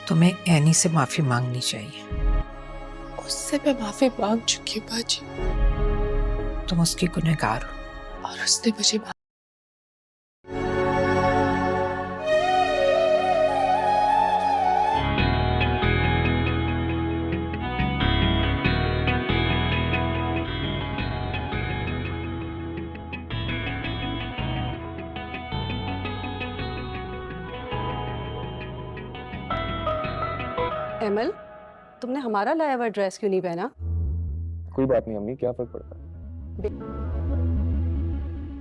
तुम्हें एनी से माफी मांगनी चाहिए। उससे मैं माफी मांग चुकी हूँ बाजी, तुम उसकी गुनहगार हो। और उसने मुझे एमल, तुमने हमारा लाया हुआ ड्रेस क्यों नहीं पहना? कोई बात नहीं अम्मी, क्या फर्क पड़ता है।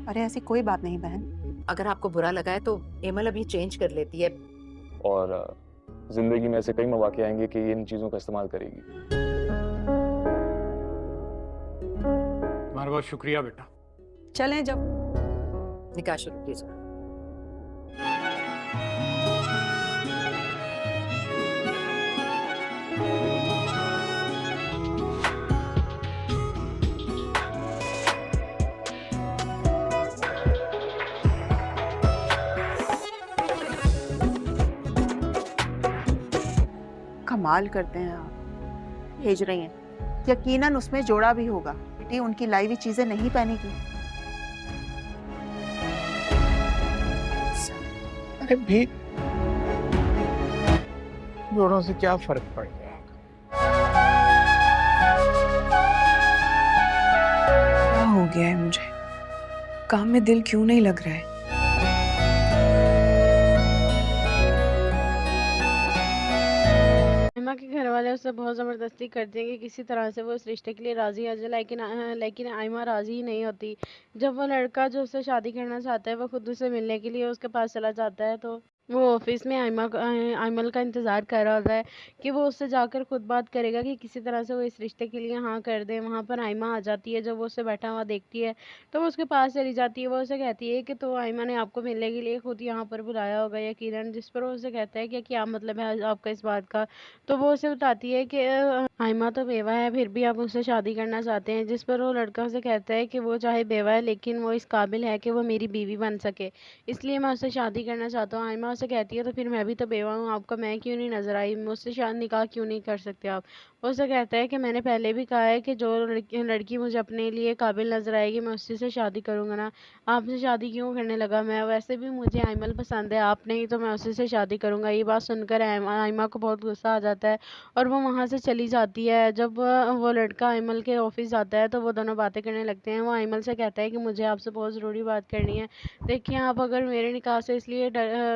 अरे ऐसी कोई बात नहीं बहन। अगर आपको बुरा लगा है तो एमल अभी चेंज कर लेती है। और जिंदगी में ऐसे कई मौके आएंगे कि ये इन चीजों का इस्तेमाल करेगी। तुम्हारा बहुत शुक्रिया बेटा। चलें जब निकाह शुरू कीजिए। कमाल करते हैं आप, भेज रही हैं। यकीनन उसमें जोड़ा भी होगा। बेटी उनकी लाई हुई चीजें नहीं पहनेगी। अरे भी जोड़ों से क्या फर्क पड़ गया? क्या हो गया है मुझे? काम में दिल क्यों नहीं लग रहा है? एमा के घर वाले उससे बहुत ज़बरदस्ती करते हैं कि किसी तरह से वो इस रिश्ते के लिए राज़ी आ जाए, लेकिन आयमा राज़ी ही नहीं होती। जब वो लड़का जो उससे शादी करना चाहता है वो खुद उससे मिलने के लिए उसके पास चला जाता है, तो वो ऑफिस में आयमल का इंतज़ार कर रहा होता है कि वो उससे जाकर खुद बात करेगा कि किसी तरह से वो इस रिश्ते के लिए हाँ कर दे। वहाँ पर आयमा आ जाती है। जब वो उससे बैठा हुआ देखती है तो वो उसके पास चली जाती है। वो उसे कहती है कि तो आयमा ने आपको मिलने के लिए खुद यहाँ पर बुलाया होगा यकीनन। जिस पर वो उसे कहता है कि क्या मतलब है आपका इस बात का। तो वो उसे बताती है कि आयमा तो बेवा है, फिर भी आप उससे शादी करना चाहते हैं। जिस पर वो लड़का उसे कहता है कि वो चाहे बेवा है लेकिन वो इस काबिल है कि वो मेरी बीवी बन सके, इसलिए मैं उससे शादी करना चाहता हूँ। आयमा उसे कहती है तो फिर मैं भी तो बेवा हूँ, आपको मैं क्यों नहीं नजर आई, मुझसे शादी निकाह क्यों नहीं कर सकते आप। वो उसे कहता है कि मैंने पहले भी कहा है कि जो लड़की मुझे अपने लिए काबिल नजर आएगी मैं उसी से शादी करूंगा ना, आपसे शादी क्यों करने लगा मैं, वैसे भी मुझे आयमल पसंद है, आप नहीं तो मैं उसी से शादी करूंगा। ये बात सुनकर आयमा को बहुत गुस्सा आ जाता है और वो वहाँ से चली जाती है। जब वो लड़का आयमल के ऑफिस जाता है तो वो दोनों बातें करने लगते हैं। वो आयमल से कहता है कि मुझे आपसे बहुत ज़रूरी बात करनी है। देखिए आप अगर मेरे निकाह से इसलिए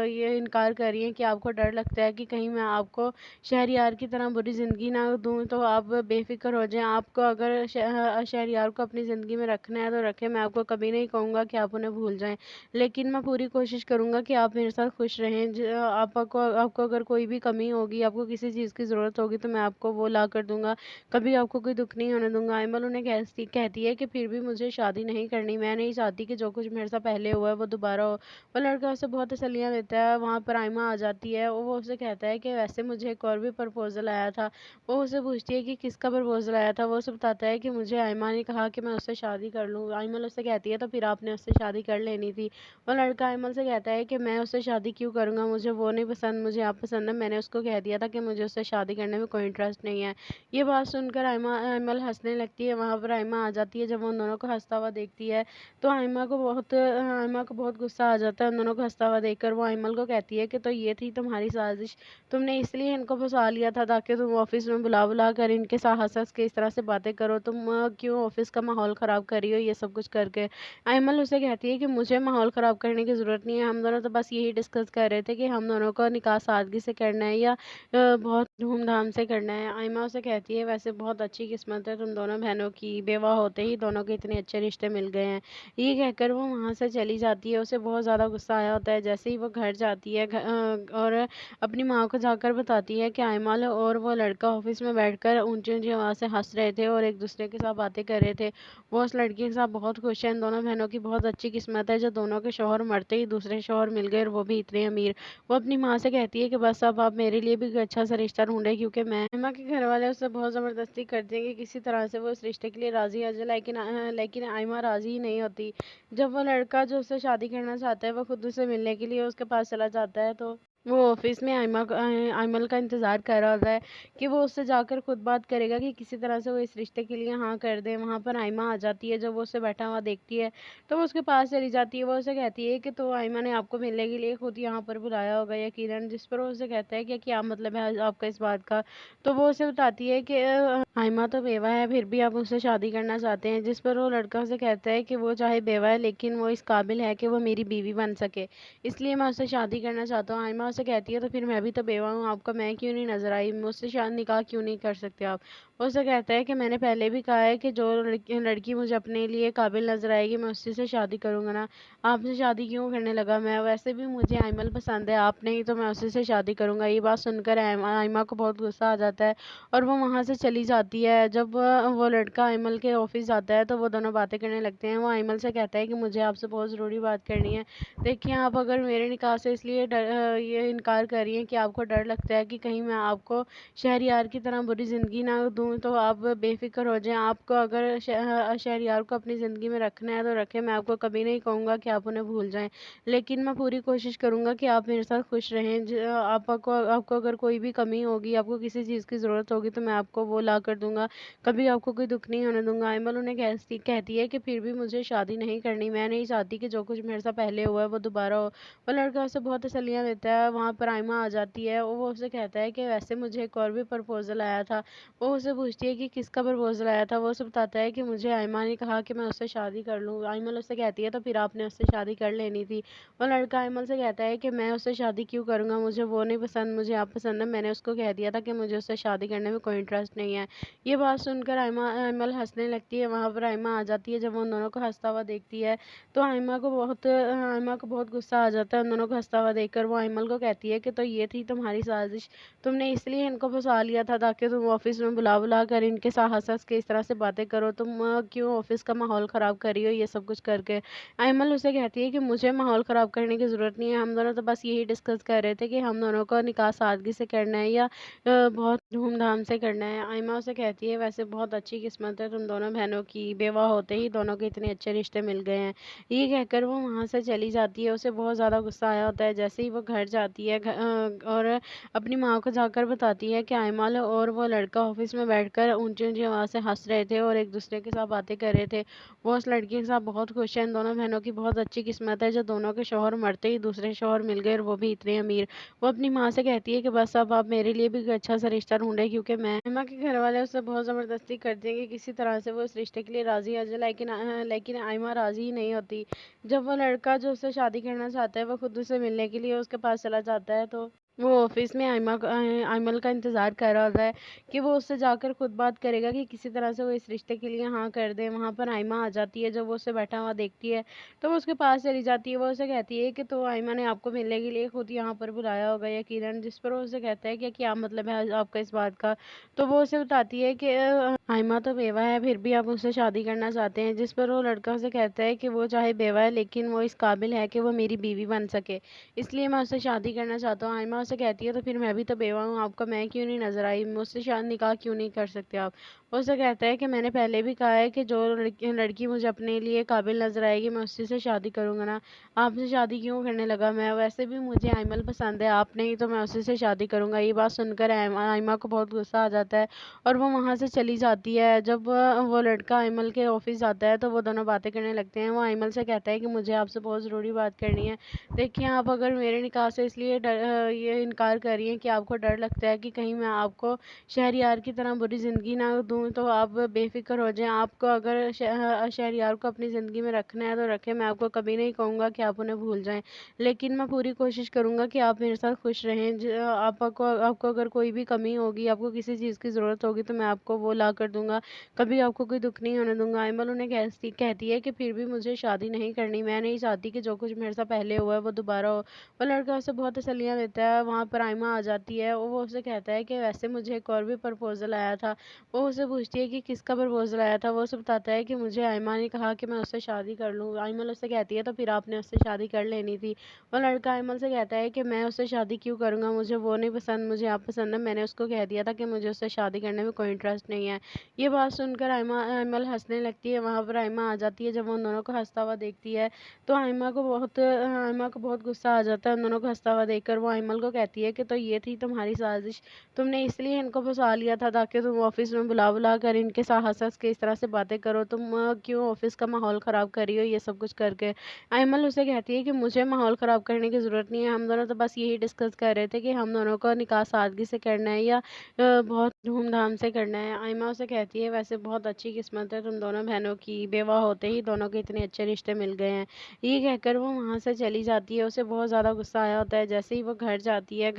ये इनकार कर रही हैं कि आपको डर लगता है कि कहीं मैं आपको शहरयार की तरह बुरी ज़िंदगी ना दूँ, तो आप बेफिक्र हो जाएं। आपको अगर शहरयार को अपनी ज़िंदगी में रखना है तो रखें, मैं आपको कभी नहीं कहूँगा कि आप उन्हें भूल जाएं, लेकिन मैं पूरी कोशिश करूँगा कि आप मेरे साथ खुश रहें। आपको अगर कोई भी कमी होगी, आपको किसी चीज़ की ज़रूरत होगी तो मैं आपको वो ला कर दूंगा, कभी आपको कोई दुख नहीं होने दूंगा। आयमल उन्हें कहती है कि फिर भी मुझे शादी नहीं करनी, मैं नहीं चाहती कि जो कुछ मेरे साथ पहले हुआ है वो दोबारा हो। वो लड़का उसे बहुत तसल्लियाँ देता है। वहाँ पर आयमा आ जाती है और वो उसे कहता है कि वैसे मुझे एक और भी प्रपोजल आया था। वो उसे पूछती है कि किसका प्रपोजल आया था। वो उसे बताता है कि मुझे आयमा ने कहा कि मैं उससे शादी कर लूँ। आयमल उससे कहती है तो फिर आपने उससे शादी कर लेनी थी। वो लड़का आयमल से कहता है कि मैं उससे शादी क्यों करूँगा, मुझे वो नहीं पसंद, मुझे आप पसंद है। मैंने उसको कह दिया था कि मुझे उससे शादी करने में कोई इंटरेस्ट नहीं है। ये बात सुनकर आयमल हंसने लगती है। वहाँ पर आयमा आ जाती है। जब वो उन दोनों को हंसता हुआ देखती है तो आयमा को बहुत गुस्सा आ जाता है उन दोनों को हंसता हुआ देखकर। वो आयमल को कहती है कि तो ये थी तुम्हारी साजिश, तुमने इसलिए इनको फंसा लिया था ताकि तुम ऑफिस में बुला बुला कर इनके साथ हंस हंस के इस तरह से बातें करो। तुम क्यों ऑफिस का माहौल ख़राब कर रही हो ये सब कुछ करके। आयमल उसे कहती है कि मुझे माहौल ख़राब करने की ज़रूरत नहीं है, हम दोनों तो बस यही डिस्कस कर रहे थे कि हम दोनों को निकाह सादगी से करना है या बहुत धूमधाम से करना है। आयमा उसे कहती है वैसे बहुत अच्छी किस्मत है तुम दोनों बहनों की, बेवा होते ही दोनों के इतने अच्छे रिश्ते मिल गए हैं। ये कहकर वो वहाँ से चली जाती है। उसे बहुत ज़्यादा गुस्सा आया होता है। जैसे ही वो घर जाती है और अपनी माँ को जाकर बताती है कि आयमल और वो लड़का ऑफिस में बैठकर ऊंची ऊंची आवाज़ से हंस रहे थे और एक दूसरे के साथ बातें कर रहे थे। वो उस लड़की के साथ बहुत खुश है। इन दोनों बहनों की बहुत अच्छी किस्मत है जो दोनों के शौहर मरते ही दूसरे शौहर मिल गए और वो भी इतने अमीर। वो अपनी माँ से कहती है कि बस अब आप मेरे लिए भी कोई अच्छा सा रिश्ता ढूंढे, क्योंकि मैं एमा के घर वाले उससे बहुत ज़बरदस्ती करते हैं कि किसी तरह से वो इस रिश्ते के लिए राज़ी आ जाए, लेकिन आयमा राज़ी ही नहीं होती। जब वो लड़का जो उससे शादी करना चाहता है वो खुद उससे मिलने के लिए उसके पास चला जाता है, तो वो ऑफिस में आइमल का इंतज़ार कर रहा होता है कि वो उससे जाकर खुद बात करेगा कि किसी तरह से वो इस रिश्ते के लिए हाँ कर दे। वहाँ पर आइमा आ जाती है, जब वो उससे बैठा हुआ देखती है तो वो उसके पास चली जाती है। वो उसे कहती है कि तो आइमा ने आपको मिलने के लिए खुद यहाँ पर बुलाया होगा यकीनन। जिस पर वो उसे कहता है कि क्या मतलब है आपका इस बात का। तो वो उसे बताती है कि आइमा तो बेवा है, फिर भी आप उससे शादी करना चाहते हैं। जिस पर वो लड़का उसे कहता है कि वो चाहे बेवा है लेकिन वो इस काबिल है कि वो मेरी बीवी बन सके, इसलिए मैं उससे शादी करना चाहता हूँ। आइमा उसे कहती है तो फिर मैं भी तो बेवा हूँ, आपका मैं क्यों नहीं नजर आई, मुझसे शादी निकाह क्यों नहीं कर सकते आप। वो उसे कहता है कि मैंने पहले भी कहा है कि जो लड़की मुझे अपने लिए काबिल नजर आएगी मैं उसी से शादी करूंगा ना, आपसे शादी क्यों करने लगा। मैं वैसे भी मुझे आइमल पसंद है, आप नहीं तो मैं उसी से शादी करूंगा। ये बात सुनकर आइमा को बहुत गुस्सा आ जाता है और वो वहाँ से चली जाती है। जब वो लड़का आइमल के ऑफिस जाता है तो वो दोनों बातें करने लगते हैं। वो आइमल से कहता है कि मुझे आपसे बहुत ज़रूरी बात करनी है। देखिए, आप अगर मेरे निकाह से इसलिए ये इनकार कर रही हैं कि आपको डर लगता है कि कहीं मैं आपको शहरयार की तरह बुरी ज़िंदगी ना दूँ, तो आप बेफ़िक्र हो जाएं। आपको अगर शहरयार को अपनी ज़िंदगी में रखना है तो रखें, मैं आपको कभी नहीं कहूँगा कि आप उन्हें भूल जाएं, लेकिन मैं पूरी कोशिश करूँगा कि आप मेरे साथ खुश रहें। आपको अगर कोई भी कमी होगी, आपको किसी चीज़ की ज़रूरत होगी तो मैं आपको वो ला कर दूँगा, कभी आपको कोई दुख नहीं होने दूँगा। आइमल उन्हें कहती है कि फिर भी मुझे शादी नहीं करनी, मैं नहीं चाहती कि जो कुछ मेरे साथ पहले हुआ है वो दोबारा हो। वो लड़का उसे बहुत तसल्लियाँ देता है। वहाँ पर आइमा आ जाती है और वो उसे कहता है कि वैसे मुझे एक और भी प्रपोज़ल आया था। वो उसे पूछती है कि किसका प्रपोज़ल आया था। वो उसे बताता है कि मुझे आइमा ने कहा कि मैं उससे शादी कर लूँ। आइमल उससे कहती है तो फिर आपने उससे शादी कर लेनी थी। वो लड़का आइमल से कहता है कि मैं उससे शादी क्यों करूँगा, मुझे वो नहीं पसंद, मुझे आप पसंद है। मैंने उसको कह दिया था कि मुझे उससे शादी करने में कोई इंटरेस्ट नहीं है। ये बात सुनकर आइमल हंसने लगती है। वहाँ पर आइमा आ जाती है। जब वो उन दोनों को हंसता हुआ देखती है तो आइमा को बहुत गुस्सा आ जाता है उन दोनों को हंसता हुआ देखकर। वो आइमल को कहती है कि तो ये थी तुम्हारी साजिश, तुमने इसलिए इनको फंसा लिया था ताकि तुम ऑफिस में बुला बुला कर इनके साथ हंस हंस के इस तरह से बातें करो। तुम क्यों ऑफिस का माहौल ख़राब कर रही हो ये सब कुछ करके। आइमल उसे कहती है कि मुझे माहौल ख़राब करने की ज़रूरत नहीं है, हम दोनों तो बस यही डिस्कस कर रहे थे कि हम दोनों को निकाह सादगी से करना है या बहुत धूमधाम से करना है। आइमा उसे कहती है वैसे बहुत अच्छी किस्मत है तुम दोनों बहनों की, बेवा होते ही दोनों के इतने अच्छे रिश्ते मिल गए हैं। ये कहकर वो वहाँ से चली जाती है। उसे बहुत ज़्यादा गुस्सा आया होता है। जैसे ही वो घर जाती है और अपनी माँ को जाकर बताती है कि आइमल और वो लड़का ऑफिस में बैठकर ऊंची ऊंची आवाज़ से हंस रहे थे और एक दूसरे के साथ बातें कर रहे थे। वो उस लड़की के साथ बहुत खुश है। इन दोनों बहनों की बहुत अच्छी किस्मत है जो दोनों के शौहर मरते ही दूसरे शौहर मिल गए और वो भी इतने अमीर। वो अपनी माँ से कहती है कि बस अब आप मेरे लिए भी कोई अच्छा सा रिश्ता ढूंढे, क्योंकि मैं आइमा के घर वाले उससे बहुत ज़बरदस्ती करते हैं कि किसी तरह से वो इस रिश्ते के लिए राज़ी आ जाए, लेकिन आइमा राज़ी ही नहीं होती। जब वो लड़का जो उससे शादी करना चाहता है वो खुद उससे मिलने के लिए उसके पास चला जाता है तो वो ऑफिस में आइमल का इंतज़ार कर रहा होता है कि वो उससे जाकर खुद बात करेगा कि किसी तरह से वो इस रिश्ते के लिए हाँ कर दे। वहाँ पर आइमा आ जाती है। जब वो उससे बैठा हुआ देखती है तो वो उसके पास चली जाती है। वो उसे कहती है कि तो आइमा ने आपको मिलने के लिए खुद यहाँ पर बुलाया होगा यकीनन। जिस पर वो उसे कहता है कि क्या मतलब है आपका इस बात का। तो वो उसे बताती है कि आइमा तो बेवा है, फिर भी आप उससे शादी करना चाहते हैं। जिस पर वो लड़का उसे कहता है कि वो चाहे बेवा है लेकिन वो इस काबिल है कि वो मेरी बीवी बन सके, इसलिए मैं उससे शादी करना चाहता हूँ। आइमा उसे कहती है तो फिर मैं भी तो बेवा हूँ, आपका मैं क्यों नहीं नजर आई, मुझसे शादी निकाह क्यों नहीं कर सकते आप। वो उसे कहता है कि मैंने पहले भी कहा है कि जो लड़की मुझे अपने लिए काबिल नजर आएगी मैं उसी से शादी करूंगा ना, आपसे शादी क्यों करने लगा। मैं वैसे भी मुझे आइमल पसंद है, आप नहीं तो मैं उसी से शादी करूंगा। ये बात सुनकर आइमा को बहुत गुस्सा आ जाता है और वो वहाँ से चली जाती है। जब वो लड़का आइमल के ऑफिस जाता है तो वो दोनों बातें करने लगते हैं। वो आइमल से कहता है कि मुझे आपसे बहुत ज़रूरी बात करनी है। देखिए, आप अगर मेरे निकाह से इसलिए ये इनकार कर रही हैं कि आपको डर लगता है कि कहीं मैं आपको शहरयार की तरह बुरी ज़िंदगी ना दूँ, तो आप बेफ़िक्र हो जाएं। आपको अगर शहरयार को अपनी ज़िंदगी में रखना है तो रखें, मैं आपको कभी नहीं कहूँगा कि आप उन्हें भूल जाएं, लेकिन मैं पूरी कोशिश करूँगा कि आप मेरे साथ खुश रहें। आपको अगर कोई भी कमी होगी, आपको किसी चीज़ की ज़रूरत होगी तो मैं आपको वो ला कर दूँगा, कभी आपको कोई दुख नहीं होने दूँगा। आइमल उन्हें कहती है कि फिर भी मुझे शादी नहीं करनी, मैं नहीं चाहती कि जो कुछ मेरे साथ पहले हुआ है वो दोबारा हो। वो लड़का उसे बहुत तसल्लियाँ देता है। वहाँ पर आइमा आ जाती है और वो उसे कहता है कि वैसे मुझे एक और भी प्रपोज़ल आया था। वो उससे पूछती है कि किसका प्रपोज़ल आया था। वो उसे बताता है कि मुझे आइमा ने कहा कि मैं उससे शादी कर लूँ। आइमल उससे कहती है तो फिर आपने उससे शादी कर लेनी थी। वो लड़का आइमल से कहता है कि मैं उससे शादी क्यों करूँगा, मुझे वो नहीं पसंद, मुझे आप पसंद है। मैंने उसको कह दिया था कि मुझे उससे शादी करने में कोई इंटरेस्ट नहीं है। ये बात सुनकर आइमल हंसने लगती है। वहाँ पर आइमा आ जाती है। जब वो उन दोनों को हंसता हुआ देखती है तो आइमा को बहुत गुस्सा आ जाता है उन दोनों को हंसता हुआ देखकर। वो आइमल को कहती है कि तो ये थी तुम्हारी साजिश, तुमने इसलिए इनको फंसा लिया था ताकि तुम ऑफिस में बुला बुला कर इनके साथ हंस हंस के इस तरह से बातें करो, तुम क्यों ऑफिस का माहौल ख़राब कर रही हो ये सब कुछ करके। आयमल उसे कहती है कि मुझे माहौल ख़राब करने की ज़रूरत नहीं है, हम दोनों तो बस यही डिस्कस कर रहे थे कि हम दोनों को निकाह सादगी से करना है या बहुत धूमधाम से करना है। आयमा उसे कहती है वैसे बहुत अच्छी किस्मत है तुम दोनों बहनों की, बेवा होते ही दोनों के इतने अच्छे रिश्ते मिल गए हैं। ये कहकर वो वहाँ से चली जाती है। उसे बहुत ज़्यादा गुस्सा आया होता है। जैसे ही वो घर जाती है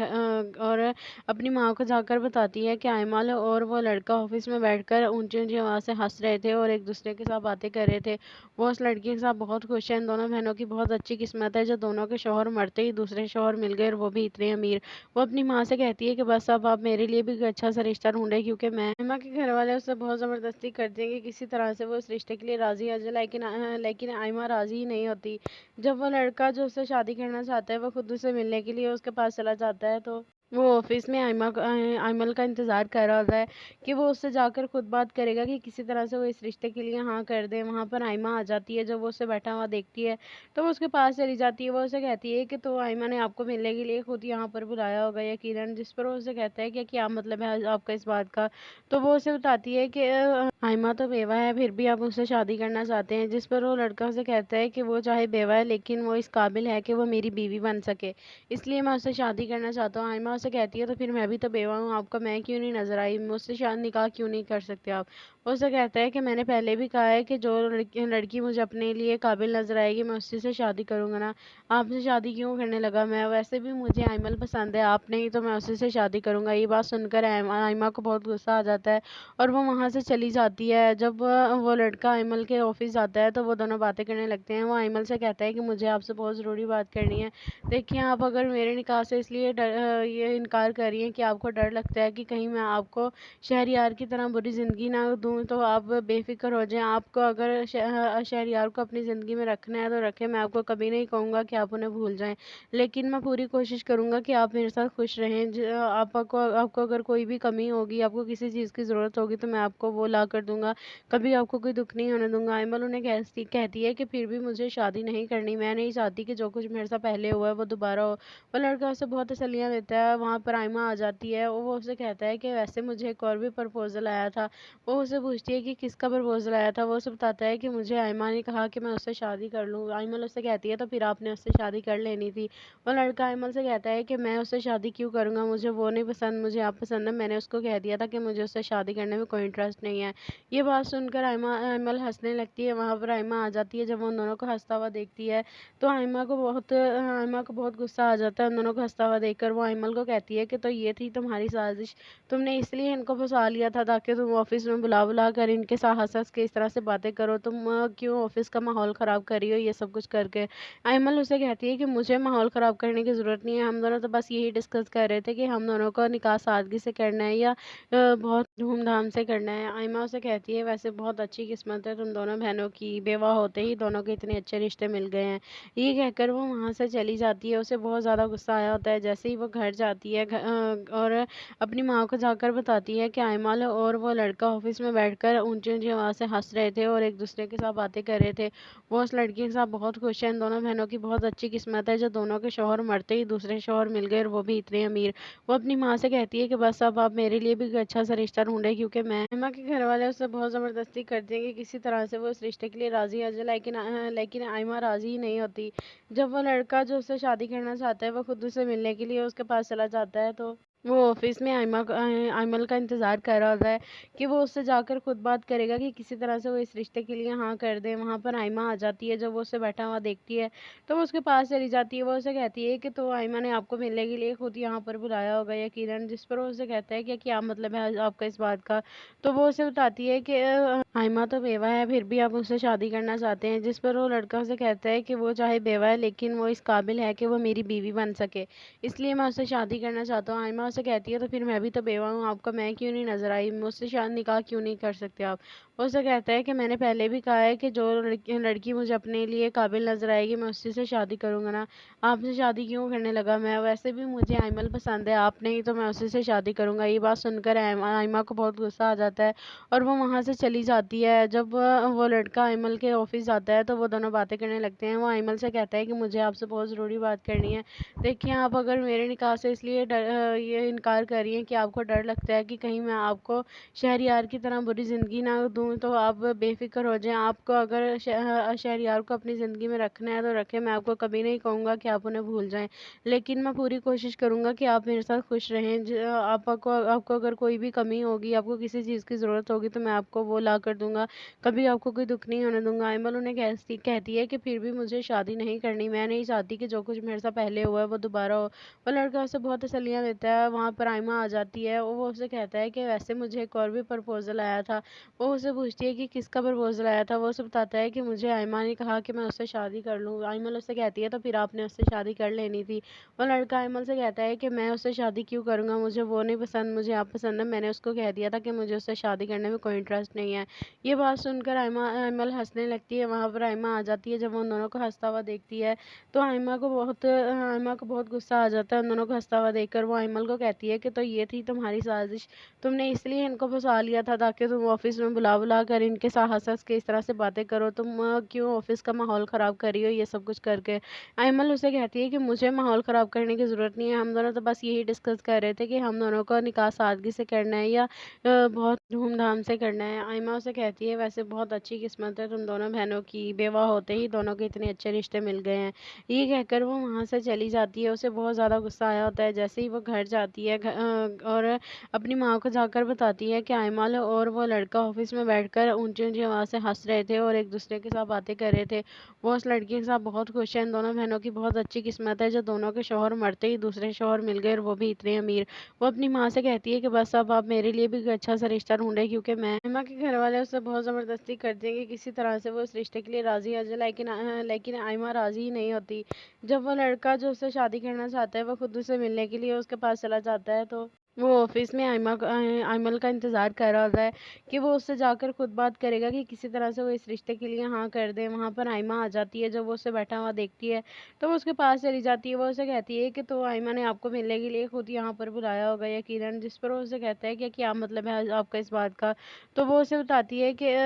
और अपनी माँ को जाकर बताती है कि आयमल और वो लड़का ऑफिस में बैठकर ऊंची ऊंची आवाज़ से हंस रहे थे और एक दूसरे के साथ बातें कर रहे थे। वो उस लड़की के साथ बहुत खुश है। इन दोनों बहनों की बहुत अच्छी किस्मत है जो दोनों के शौहर मरते ही दूसरे शौहर मिल गए और वो भी इतने अमीर। वो अपनी माँ से कहती है कि बस अब आप मेरे लिए भी अच्छा सा रिश्ता ढूंढे, क्योंकि मैं आयमा के घर वाले उससे बहुत ज़बरदस्ती करते हैं कि किसी तरह से वो इस रिश्ते के लिए राज़ी आ जाए, लेकिन आयमा राज़ी ही नहीं होती। जब वो लड़का जो उससे शादी करना चाहता है वो खुद उससे मिलने के लिए उसके पास चला जाता है, तो वो ऑफिस में आयमल का इंतज़ार कर रहा होता है कि वो उससे जाकर खुद बात करेगा कि किसी तरह से वो इस रिश्ते के लिए हाँ कर दे। वहाँ पर आयमा आ जाती है। जब वो उससे बैठा हुआ देखती है तो वो उसके पास चली जाती है। वो उसे कहती है कि तो आयमा ने आपको मिलने के लिए खुद यहाँ पर बुलाया होगा यकीनन। जिस पर वो उसे कहता है कि क्या मतलब है आपका इस बात का। तो वो उसे बताती है कि आयमा तो बेवा है फिर भी आप उससे शादी करना चाहते हैं। जिस पर वो लड़का उसे कहता है कि वो चाहे बेवा है लेकिन वो इस काबिल है कि वो मेरी बीवी बन सके, इसलिए मैं उससे शादी करना चाहता हूँ। आयमा उसे कहती है तो फिर मैं भी तो बेवा हूँ, आपका मैं क्यों नहीं नजर आई, मुझसे शादी निकाह क्यों नहीं कर सकते आप। वो उसे कहता है कि मैंने पहले भी कहा है कि जो लड़की मुझे अपने लिए काबिल नजर आएगी मैं उसी से शादी करूंगा ना, आपसे शादी क्यों करने लगा। मैं वैसे भी मुझे आयमल पसंद है, आप नहीं तो मैं उसी से शादी करूंगा। ये बात सुनकर आयमा को बहुत गुस्सा आ जाता है और वो वहाँ से चली जाती है। जब वो लड़का आयमल के ऑफिस जाता है तो वो दोनों बातें करने लगते हैं। वो आयमल से कहता है कि मुझे आपसे बहुत ज़रूरी बात करनी है। देखिए आप अगर मेरे निकाह से इसलिए ये इनकार कर रही हैं कि आपको डर लगता है कि कहीं मैं आपको शहरयार की तरह बुरी ज़िंदगी ना दूँ, तो आप बेफिक्र हो जाएं। आपको अगर शहरयार को अपनी ज़िंदगी में रखना है तो रखें, मैं आपको कभी नहीं कहूँगा कि आप उन्हें भूल जाएं, लेकिन मैं पूरी कोशिश करूँगा कि आप मेरे साथ खुश रहें। आपको अगर कोई भी कमी होगी, आपको किसी चीज़ की ज़रूरत होगी तो मैं आपको वो ला कर दूंगा, कभी आपको कोई दुख नहीं होने दूंगा। आयमल उन्हें कहती है कि फिर भी मुझे शादी नहीं करनी, मैं नहीं चाहती कि जो कुछ मेरे साथ पहले हुआ है वो दोबारा हो। वो लड़का उसे बहुत तसल्लियाँ देता है। वहाँ पर आयमा आ जाती है और वो उसे कहता है कि वैसे मुझे एक और भी प्रपोजल आया था। वो उसे पूछती है कि किसका प्रपोजल आया था। वो उसे बताता है कि मुझे आयमा ने कहा कि मैं उससे शादी कर लूँ। आयमल उससे कहती है तो फिर आपने उससे शादी कर लेनी थी। वो लड़का आयमल से कहता है कि मैं उससे शादी क्यों करूँगा, मुझे वो नहीं पसंद, मुझे आप पसंद है। मैंने उसको कह दिया था कि मुझे उससे शादी करने में कोई इंटरेस्ट नहीं है। ये बात सुनकर आयमल हंसने लगती है। वहाँ पर आयमा आ जाती है। जब वो उन दोनों को हंसता हुआ देखती है तो आयमा को बहुत गुस्सा आ जाता है उन दोनों को हंसता हुआ देखकर। वो आयमल को कहती है कि तो ये थी तुम्हारी साजिश, तुमने इसलिए इनको फंसा लिया था ताकि तुम ऑफिस में बुला बुला कर इनके साथ हंस हंस के इस तरह से बातें करो, तुम क्यों ऑफिस का माहौल ख़राब कर रही हो ये सब कुछ करके। आयमल उसे कहती है कि मुझे माहौल ख़राब करने की ज़रूरत नहीं है, हम दोनों तो बस यही डिस्कस कर रहे थे कि हम दोनों को निकाह सादगी से करना है या बहुत धूमधाम से करना है। आयमा उसे कहती है वैसे बहुत अच्छी किस्मत है तुम दोनों बहनों की, बेवा होते ही दोनों के इतने अच्छे रिश्ते मिल गए हैं। ये कहकर वो वहाँ से चली जाती है। उसे बहुत ज़्यादा गुस्सा आया होता है। जैसे ही वो घर जाती है और अपनी माँ को जाकर बताती है कि आयमल और वो लड़का ऑफिस में बैठकर ऊंची ऊंची आवाज़ से हंस रहे थे और एक दूसरे के साथ बातें कर रहे थे। वो उस लड़की के साथ बहुत खुश है। इन दोनों बहनों की बहुत अच्छी किस्मत है जो दोनों के शौहर मरते ही दूसरे शौहर मिल गए और वो भी इतने अमीर। वो अपनी माँ से कहती है कि बस अब आप मेरे लिए भी अच्छा सा रिश्ता ढूंढे, क्योंकि मैं आयमा के घर वाले उससे बहुत ज़बरदस्ती करते हैं कि किसी तरह से वो इस रिश्ते के लिए राज़ी आ जाए, लेकिन आयमा राज़ी ही नहीं होती। जब वो लड़का जो उससे शादी करना चाहता है वो खुद उससे मिलने के लिए उसके पास चला जाता है, तो वो ऑफिस में आयमल का इंतज़ार कर रहा होता है कि वो उससे जाकर खुद बात करेगा कि किसी तरह से वो इस रिश्ते के लिए हाँ कर दे। वहाँ पर आयमा आ जाती है। जब वो उससे बैठा हुआ देखती है तो वो उसके पास चली जाती है। वो उसे कहती है कि तो आयमा ने आपको मिलने के लिए खुद यहाँ पर बुलाया होगा यकीनन। जिस पर वो उसे कहता है कि क्या मतलब है आपका इस बात का। तो वो उसे बताती है कि आयमा तो बेवा है फिर भी आप उससे शादी करना चाहते हैं। जिस पर वो लड़का उसे कहता है कि वो चाहे बेवा है लेकिन वो इस काबिल है कि वो मेरी बीवी बन सके, इसलिए मैं उससे शादी करना चाहता हूँ। आयमा उसे कहती है तो फिर मैं भी तो बेवा हूँ, आपका मैं क्यों नहीं नजर आई, मुझसे शादी निकाह क्यों नहीं कर सकते आप। وہ اسے کہتا ہے کہ میں نے پہلے بھی کہا ہے کہ جو لڑکی مجھے اپنے لیے قابل نظر آئے گی میں اسی سے شادی کروں گا نا، آپ سے شادی کیوں کرنے لگا؟ میں ویسے بھی مجھے ایمل پسند ہے، آپ نہیں تو میں اسی سے شادی کروں گا۔ یہ بات سن کر آئمہ کو بہت غصہ آ جاتا ہے اور وہ وہاں سے چلی جاتی ہے۔ جب وہ لڑکا ایمل کے آفس جاتا ہے تو وہ دونوں باتیں کرنے لگتے ہیں۔ وہ ایمل سے کہتا ہے کہ مجھے آپ سے بہت ضروری بات کرنی ہے، دیکھیں آپ اگر میرے نکاح سے اس لیے یہ انکار کر رہی ہیں کہ آپ کو ڈر لگتا ہے کہ کہیں میں آپ کو شہریار کی طرح بری زندگی نہ دوں، تو آپ بے فکر ہو جائیں۔ آپ کو اگر شہریار کو اپنی زندگی میں رکھنا ہے تو رکھیں، میں آپ کو کبھی نہیں کہوں گا کہ آپ انہیں بھول جائیں، لیکن میں پوری کوشش کروں گا کہ آپ میرے ساتھ خوش رہیں۔ آپ کو اگر کوئی بھی کمی ہوگی، آپ کو کسی چیز کی ضرورت ہوگی تو میں آپ کو وہ لا کر دوں گا، کبھی آپ کو کوئی دکھ نہیں ہونے دوں گا۔ ایمل انہیں کہتی ہے کہ پھر بھی مجھے شادی نہیں کرنی، میں نہیں چاہتی کہ جو کچھ میرے ساتھ پہلے ہوا ہے وہ دوبارہ ہو۔ وہ لڑکا اسے بہت تسلیاں دیتا ہے۔ وہاں پر ایمہ آ جاتی ہے، وہ اسے کہتا ہے کہ ویسے مجھے ایک اور بھی پرپوزل آیا تھا۔ وہ اسے پوچھتی ہے کہ کس کا پرپوزل آیا تھا؟ وہ اسے بتاتا ہے کہ مجھے ایمہ نے کہا کہ میں اس سے شادی کر لوں۔ ایمل اسے کہتی ہے تو پھر آپ نے اس سے شادی کر لینی تھی۔ وہ لڑکا ایمل سے کہتا ہے کہ میں اس سے شادی کیوں کروں گا، مجھے وہ نہیں پسند، مجھے آپ پسند ہے، میں نے اس کو کہہ دیا تھا کہ مجھے اس سے شادی کرنے میں کوئی انٹرسٹ نہیں ہے۔ یہ بات سن کر ایمل ہنسنے لگتی ہے۔ وہاں پر ایمہ آ جاتی ہے۔ جب وہ ان دونوں کو ہنستا ہوا دیکھتی ہے تو ایمہ کو بہت غصہ آ جاتا ہے ان دونوں کو ہنستا ہوا دیکھ کر۔ وہ ایمل کو کہتی ہے کہ تو یہ تھی تمہاری سازش، تم نے اس لیے ان کو پھنسا لیا تھا تاکہ تم آفس میں بلا کر ان کے ساتھ ہنس کے اس طرح سے باتیں کرو، تم کیوں آفس کا ماحول خراب کر رہی ہو یہ سب کچھ کر کے۔ ایمل اسے کہتی ہے کہ مجھے ماحول خراب کرنے کی ضرورت نہیں ہے، ہم دونوں تو بس یہی ڈسکس کر رہے تھے کہ ہم دونوں کو نکاح سادگی سے کرنا ہے یا بہت دھوم دھام سے کرنا ہے۔ ایمہ اسے کہتی ہے ویسے بہت اچھی قسمت ہے تم دونوں بہنوں کی، بیوہ ہوتے ہی دونوں کے اتنے اچھے رشتے مل گئے ہیں۔ یہ کہہ کر وہ وہاں سے چلی جاتی ہے۔ اسے بہت زیادہ غصہ آیا ہوتا ہے۔ جیسے ہی وہ گھر جاتی ہے اور اپنی ماں کو جا کر بتاتی ہے کہ ایمل اور وہ لڑکا آفس میں بیٹھ کر اونچی اونچی آواز سے ہنس رہے تھے اور ایک دوسرے کے ساتھ باتیں کر رہے تھے، وہ اس لڑکی کے ساتھ بہت خوش ہے۔ ان دونوں بہنوں کی بہت اچھی قسمت ہے جو دونوں کے شوہر مرتے ہی دوسرے شوہر مل گئے اور وہ بھی اتنے امیر۔ وہ اپنی ماں سے کہتی ہے کہ بس اب آپ میرے لیے بھی کوئی اچھا سا رشتہ ڈھونڈے، کیونکہ میں ایمہ کے گھر والے اسے بہت زبردستی کرتے ہیں کہ کسی طرح سے وہ اس رشتے کے لیے راضی ہو جائے، لیکن ایمہ راضی ہی نہیں ہوتی۔ جب وہ لڑکا جو اس سے شادی کرنا چاہتا ہے وہ خود اسے ملنے کے لیے اس کے پاس چلا جاتا ہے تو وہ آفس میں ایمل کا انتظار کر رہا ہوتا ہے کہ وہ اس سے جا کر خود بات کرے گا کہ کسی طرح سے وہ اس رشتے کے لیے ہاں کر دے۔ وہاں پر ایمہ آ جاتی ہے۔ جب وہ اسے بیٹھا ہوا دیکھتی ہے تو وہ اس کے پاس چلی جاتی ہے۔ وہ اسے کہتی ہے کہ تو ایمہ نے آپ کو ملنے کے لیے خود یہاں پر بلایا ہوگا یقیناً، جس پر وہ اسے کہتا ہے کہ کیا مطلب ہے آپ کا اس بات کا؟ تو وہ اسے بتاتی ہے کہ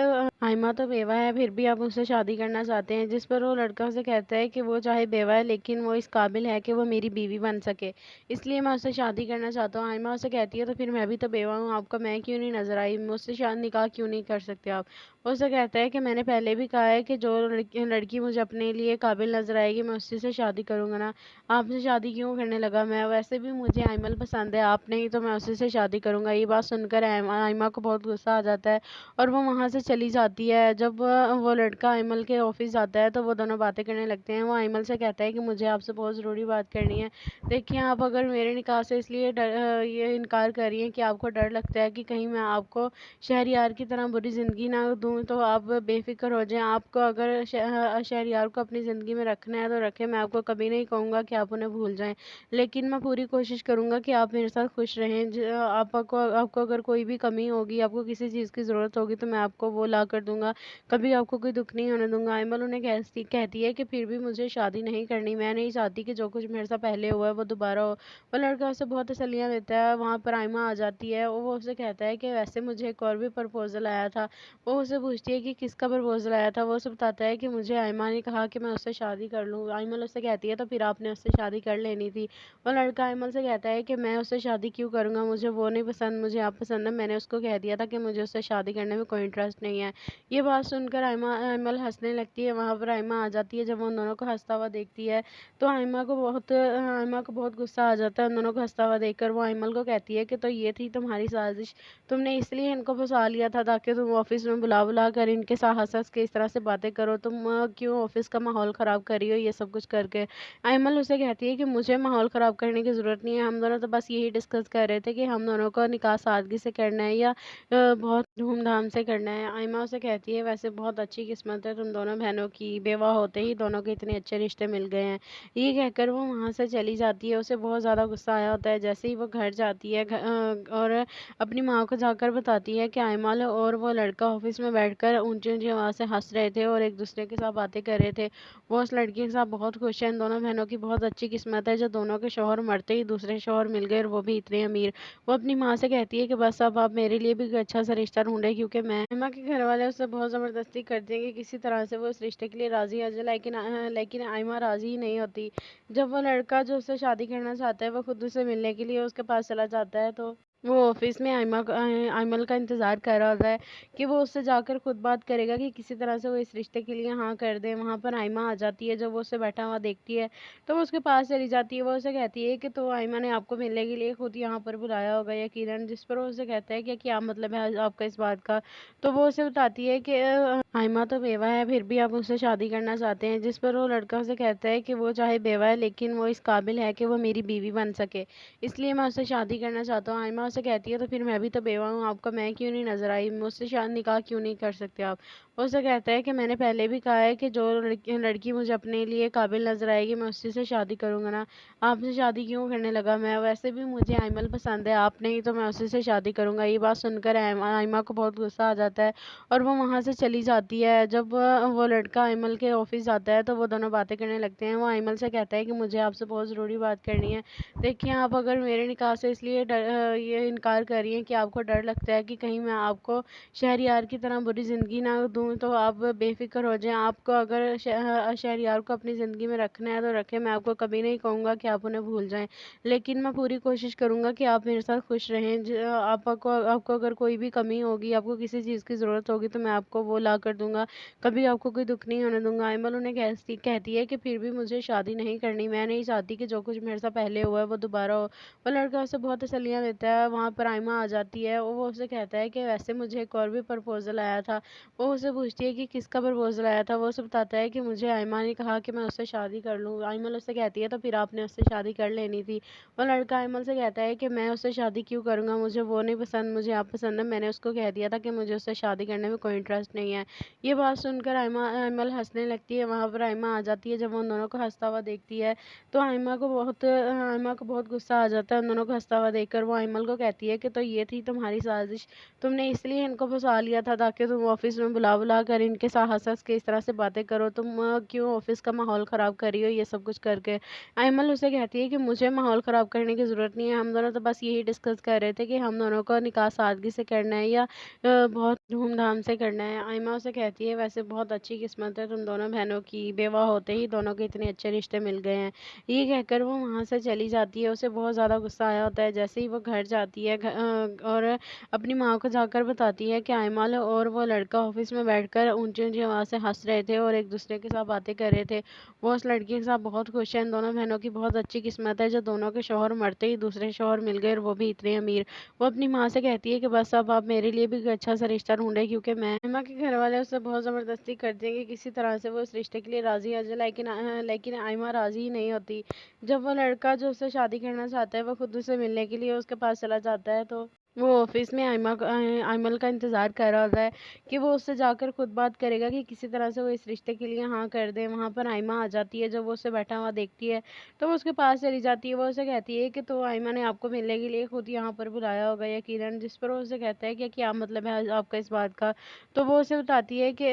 ایمہ تو بیوہ ہے پھر بھی آپ اس سے شادی کرنا چاہتے ہیں، جس پر وہ لڑکا اسے کہتا ہے کہ وہ چاہے بیوہ ہے لیکن وہ اس قابل ہے کہ وہ میری بیوی بن سکے، اس لیے میں اس سے شادی کرنا چاہتا ہوں۔ ایمہ اسے کہتی ہے تو پھر میں بھی تو بیوہ ہوں، آپ کو میں کیوں نہیں نظر آئی، مجھ سے نکاح کیوں نہیں کر سکتے آپ؟ وہ اسے کہتا ہے کہ میں نے پہلے بھی کہا ہے کہ جو لڑکی مجھے اپنے لیے قابل نظر آئے گی میں اسی سے شادی کروں گا نا، آپ سے شادی کیوں کرنے لگا؟ میں ویسے بھی مجھے ایمل پسند ہے، آپ نہیں تو میں اسی سے شادی کروں گا۔ یہ بات سن کر ایمہ کو بہت غصہ آ جاتا ہے اور وہ وہاں سے چلی جاتی ہے۔ جب وہ لڑکا ایمل کے آفس جاتا ہے تو وہ دونوں باتیں کرنے لگتے ہیں۔ وہ ایمل سے کہتا ہے کہ مجھے آپ سے بہت ضروری بات کرنی ہے، دیکھیں آپ اگر میرے نکاح سے اس لیے یہ انکار کر رہی ہیں کہ آپ کو ڈر لگتا ہے کہ کہیں میں آپ کو شہریار کی طرح بری زندگی نہ دوں، تو آپ بے فکر ہو جائیں۔ آپ کو اگر شہریار کو اپنی زندگی میں رکھنا ہے تو رکھیں، میں آپ کو کبھی نہیں کہوں گا کہ آپ انہیں بھول جائیں، لیکن میں پوری کوشش کروں گا کہ آپ میرے ساتھ خوش رہیں۔ آپ کو اگر کوئی بھی کمی ہوگی، آپ کو کسی چیز کی ضرورت ہوگی تو میں آپ کو وہ لا کر دوں گا، کبھی آپ کو کوئی دکھ نہیں ہونے دوں گا۔ ایمل انہیں کہتی ہے کہ پھر بھی مجھے شادی نہیں کرنی، میں نہیں چاہتی کہ جو کچھ میرے ساتھ پہلے ہوا ہے وہ دوبارہ ہو۔ وہ لڑکا اسے بہت تسلیاں دیتا ہے۔ وہاں پر ایمہ آ جاتی ہے، وہ اسے کہتا ہے کہ ویسے مجھے ایک اور بھی پرپوزل آیا تھا۔ وہ اسے پوچھتی ہے کہ کس کا پرپوزل آیا تھا؟ وہ اسے بتاتا ہے کہ مجھے ایمہ نے کہا کہ میں اس سے شادی کر لوں۔ ایمل اسے کہتی ہے تو پھر آپ نے اس سے شادی کر لینی تھی۔ وہ لڑکا ایمل سے کہتا ہے کہ میں اس سے شادی کیوں کروں گا، مجھے وہ نہیں پسند، مجھے آپ پسند ہے، میں نے اس کو کہہ دیا تھا کہ مجھے اس سے شادی کرنے میں کوئی انٹرسٹ نہیں ہے۔ یہ بات سن کر ایمل ہنسنے لگتی ہے۔ وہاں پر ایمہ آ جاتی ہے۔ جب وہ ان دونوں کو ہنستا ہوا دیکھتی ہے تو ایمہ کو بہت غصہ آ جاتا ہے ان دونوں کو ہنستا ہوا دیکھ کر۔ وہ ایمل کو کہتی ہے کہ تو یہ تھی تمہاری سازش، تم نے اس لیے ان کو پھنسا لیا تھا تاکہ تم آفس میں بلا کر ان کے ساتھ ہنس کے اس طرح سے باتیں کرو، تم کیوں آفس کا ماحول خراب کر رہی ہو یہ سب کچھ کر کے۔ ایمل اسے کہتی ہے کہ مجھے ماحول خراب کرنے کی ضرورت نہیں ہے، ہم دونوں تو بس یہی ڈسکس کر رہے تھے کہ ہم دونوں کو نکاح سادگی سے کرنا ہے یا بہت دھوم دھام سے کرنا ہے۔ ایمہ اسے کہتی ہے ویسے بہت اچھی قسمت ہے تم دونوں بہنوں کی، بیوہ ہوتے ہی دونوں کے اتنے اچھے رشتے مل گئے ہیں۔ یہ کہہ کر وہ وہاں سے چلی جاتی ہے۔ اسے بہت زیادہ غصہ آیا ہوتا ہے۔ جیسے ہی وہ گھر جاتی ہے اور اپنی ماں کو جا کر بتاتی ہے کہ ایمل اور وہ لڑکا آفس میں बैठ कर ऊंची ऊंची आवाज़ से हंस रहे थे और एक दूसरे के साथ बातें कर रहे थे। वो उस लड़की के साथ बहुत खुश है। इन दोनों बहनों की बहुत अच्छी किस्मत है जो दोनों के शौहर मरते ही दूसरे शौहर मिल गए और वो भी इतने अमीर। वो अपनी माँ से कहती है कि बस अब आप मेरे लिए भी कोई अच्छा सा रिश्ता ढूंढे, क्योंकि मैं आयमा के घर वाले उससे बहुत ज़बरदस्ती करते हैं कि किसी तरह से वो इस रिश्ते के लिए राज़ी आ जाए, लेकिन आयमा राज़ी ही नहीं होती। जब वो लड़का जो उससे शादी करना चाहता है वो खुद उससे मिलने के लिए उसके पास चला जाता है, तो वो ऑफिस में आयमल का इंतज़ार कर रहा होता है कि वो उससे जाकर खुद बात करेगा कि किसी तरह से वो इस रिश्ते के लिए हाँ कर दे। वहाँ पर आयमा आ जाती है। जब वो उससे बैठा हुआ देखती है तो वो उसके पास चली जाती है। वो उसे कहती है कि तो आयमा ने आपको मिलने के लिए खुद यहाँ पर बुलाया होगा यकीनन। जिस पर वो उसे कहता है कि क्या मतलब है आपका इस बात का। तो वो उसे बताती है कि आयमा तो बेवा है फिर भी आप उससे शादी करना चाहते हैं। जिस पर वो लड़का उसे कहता है कि वो चाहे बेवा है लेकिन वो इस काबिल है कि वो मेरी बीवी बन सके, इसलिए मैं उससे शादी करना चाहता हूँ। आयमा उसे कहती है तो फिर मैं भी तो बेवा हूँ, आपका मैं क्यों नहीं नजर आई, मुझसे शादी निकाह क्यों नहीं कर सकते आप। वो उसे कहता है कि मैंने पहले भी कहा है कि जो लड़की मुझे अपने लिए काबिल नजर आएगी मैं उसी से शादी करूंगा ना, आपसे शादी क्यों करने लगा। मैं वैसे भी मुझे आयमल पसंद है, आप नहीं तो मैं उसी से शादी करूंगा। ये बात सुनकर आयमा को बहुत गुस्सा आ जाता है और वो वहाँ से चली जाती है। जब वो लड़का आयमल के ऑफिस जाता है तो वो दोनों बातें करने लगते हैं। वो आयमल से कहता है कि मुझे आपसे बहुत ज़रूरी बात करनी है। देखिए आप अगर मेरे निकाह से इसलिए ये इनकार कर रही हैं कि आपको डर लगता है कि कहीं मैं आपको शहरयार की तरह बुरी ज़िंदगी ना दूं, तो आप बेफिक्र हो जाएं। आपको अगर शहरयार को अपनी ज़िंदगी में रखना है तो रखें, मैं आपको कभी नहीं कहूँगा कि आप उन्हें भूल जाएं, लेकिन मैं पूरी कोशिश करूँगा कि आप मेरे साथ खुश रहें। आपको अगर कोई भी कमी होगी, आपको किसी चीज़ की ज़रूरत होगी तो मैं आपको वो ला कर दूंगा, कभी आपको कोई दुख नहीं होने दूंगा। आयमल उन्हें कहती है कि फिर भी मुझे शादी नहीं करनी, मैं नहीं चाहती कि जो कुछ मेरे साथ पहले हुआ है वो दोबारा हो। वो लड़का उसे बहुत तसल्लियाँ देता है। वहाँ पर आयमा आ जाती है और वो उसे कहता है कि वैसे मुझे एक और भी प्रपोजल आया था। वो उसे पूछती है कि किसका प्रपोजल आया था। वो उसे बताता है कि मुझे आयमा ने कहा कि मैं उससे शादी कर लूँ। आयमल उससे कहती है तो फिर आपने उससे शादी कर लेनी थी। वो लड़का आयमल से कहता है कि मैं उससे शादी क्यों करूँगा, मुझे वो नहीं पसंद, मुझे आप पसंद है। मैंने उसको कह दिया था कि मुझे उससे शादी करने में कोई इंटरेस्ट नहीं है। ये बात सुनकर आयमल हंसने लगती है। वहाँ पर आयमा आ जाती है। जब वो उन दोनों को हंसता हुआ देखती है तो आयमा को बहुत गुस्सा आ जाता है उन दोनों को हंसता हुआ देखकर। वो आयमल को कहती है कि तो ये थी तुम्हारी साजिश, तुमने इसलिए इनको फंसा लिया था ताकि तुम ऑफिस में बुला बुला कर इनके साथ हंस हंस के इस तरह से बातें करो। तुम क्यों ऑफिस का माहौल ख़राब कर रही हो ये सब कुछ करके। आयमल उसे कहती है कि मुझे माहौल ख़राब करने की ज़रूरत नहीं है, हम दोनों तो बस यही डिस्कस कर रहे थे कि हम दोनों को निकाह सादगी से करना है या बहुत धूमधाम से करना है। आयमा उसे कहती है वैसे बहुत अच्छी किस्मत है तुम दोनों बहनों की, बेवा होते ही दोनों के इतने अच्छे रिश्ते मिल गए हैं। ये कहकर वो वहाँ से चली जाती है। उसे बहुत ज़्यादा गुस्सा आया होता है। जैसे ही वो घर जाती है और अपनी माँ को जाकर बताती है कि आयमल और वो लड़का ऑफिस में बैठकर ऊंची ऊंची आवाज़ से हंस रहे थे और एक दूसरे के साथ बातें कर रहे थे। वो उस लड़की के साथ बहुत खुश है। इन दोनों बहनों की बहुत अच्छी किस्मत है जो दोनों के शौहर मरते ही दूसरे शौहर मिल गए और वो भी इतने अमीर। वो अपनी माँ से कहती है कि बस अब आप मेरे लिए भी कोई अच्छा सा रिश्ता ढूंढे, क्योंकि मैं आयमा के घर वाले उससे बहुत ज़बरदस्ती करते हैं कि किसी तरह से वो इस रिश्ते के लिए राज़ी आ जाए, लेकिन आयमा राज़ी ही नहीं होती। जब वो लड़का जो उससे शादी करना चाहता है वो खुद उससे मिलने के लिए उसके पास चला जाता है, तो वो ऑफिस में आयमल का इंतज़ार कर रहा होता है कि वो उससे जाकर खुद बात करेगा कि किसी तरह से वो इस रिश्ते के लिए हाँ कर दे। वहाँ पर आयमा आ जाती है। जब वो उससे बैठा हुआ देखती है तो वो उसके पास चली जाती है। वो उसे कहती है कि तो आयमा ने आपको मिलने के लिए खुद यहाँ पर बुलाया होगा यकीनन। जिस पर वो उसे कहता है कि क्या मतलब है आपका इस बात का। तो वो उसे बताती है कि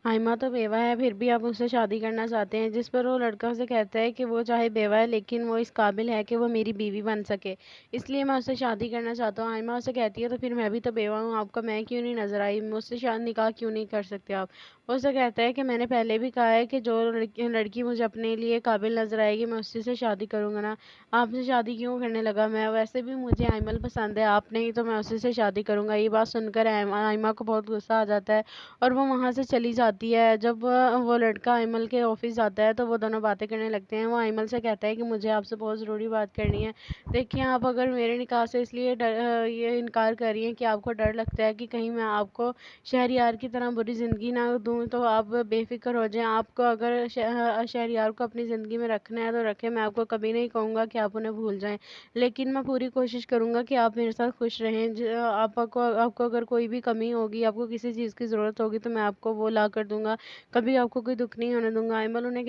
आयमा तो बेवा है फिर भी आप उससे शादी करना चाहते हैं। जिस पर वो लड़का उसे कहता है कि वो चाहे बेवा है लेकिन वो इस काबिल है कि वो मेरी बीवी बन सके, इसलिए मैं उससे शादी करना चाहता हूँ। आयमा उसे कहती है तो फिर मैं भी तो बेवा हूँ, आपका मैं क्यों नहीं नजर आई, मुझसे शादी निकाह क्यों नहीं कर सकते आप। वो उसे कहता है कि मैंने पहले भी कहा है कि जो लड़की मुझे अपने लिए काबिल नजर आएगी मैं उसी से शादी करूंगा ना, आपसे शादी क्यों करने लगा। मैं वैसे भी मुझे आयमल पसंद है, आप नहीं तो मैं उसी से शादी करूंगा। ये बात सुनकर आयमा को बहुत गुस्सा आ जाता है और वो वहाँ से चली जाती है। जब वो लड़का आयमल के ऑफिस जाता है तो वो दोनों बातें करने लगते हैं। वो आयमल से कहता है कि मुझे आपसे बहुत ज़रूरी बात करनी है। देखिए आप अगर मेरे निकाह से इसलिए ये इनकार कर रही हैं कि आपको डर लगता है कि कहीं मैं आपको शहरयार की तरह बुरी ज़िंदगी ना दूं, तो आप बेफिक्र हो जाएं। आपको अगर शहरयार को अपनी ज़िंदगी में रखना है तो रखें, मैं आपको कभी नहीं कहूँगा कि आप उन्हें भूल जाएं, लेकिन मैं पूरी कोशिश करूँगा कि आप मेरे साथ खुश रहें। आपको अगर कोई भी कमी होगी, आपको किसी चीज़ की ज़रूरत होगी तो मैं आपको वो ला کر دوں گا، کبھی آپ کو کوئی دکھ نہیں ہونے دوں گا۔ ایمل انہیں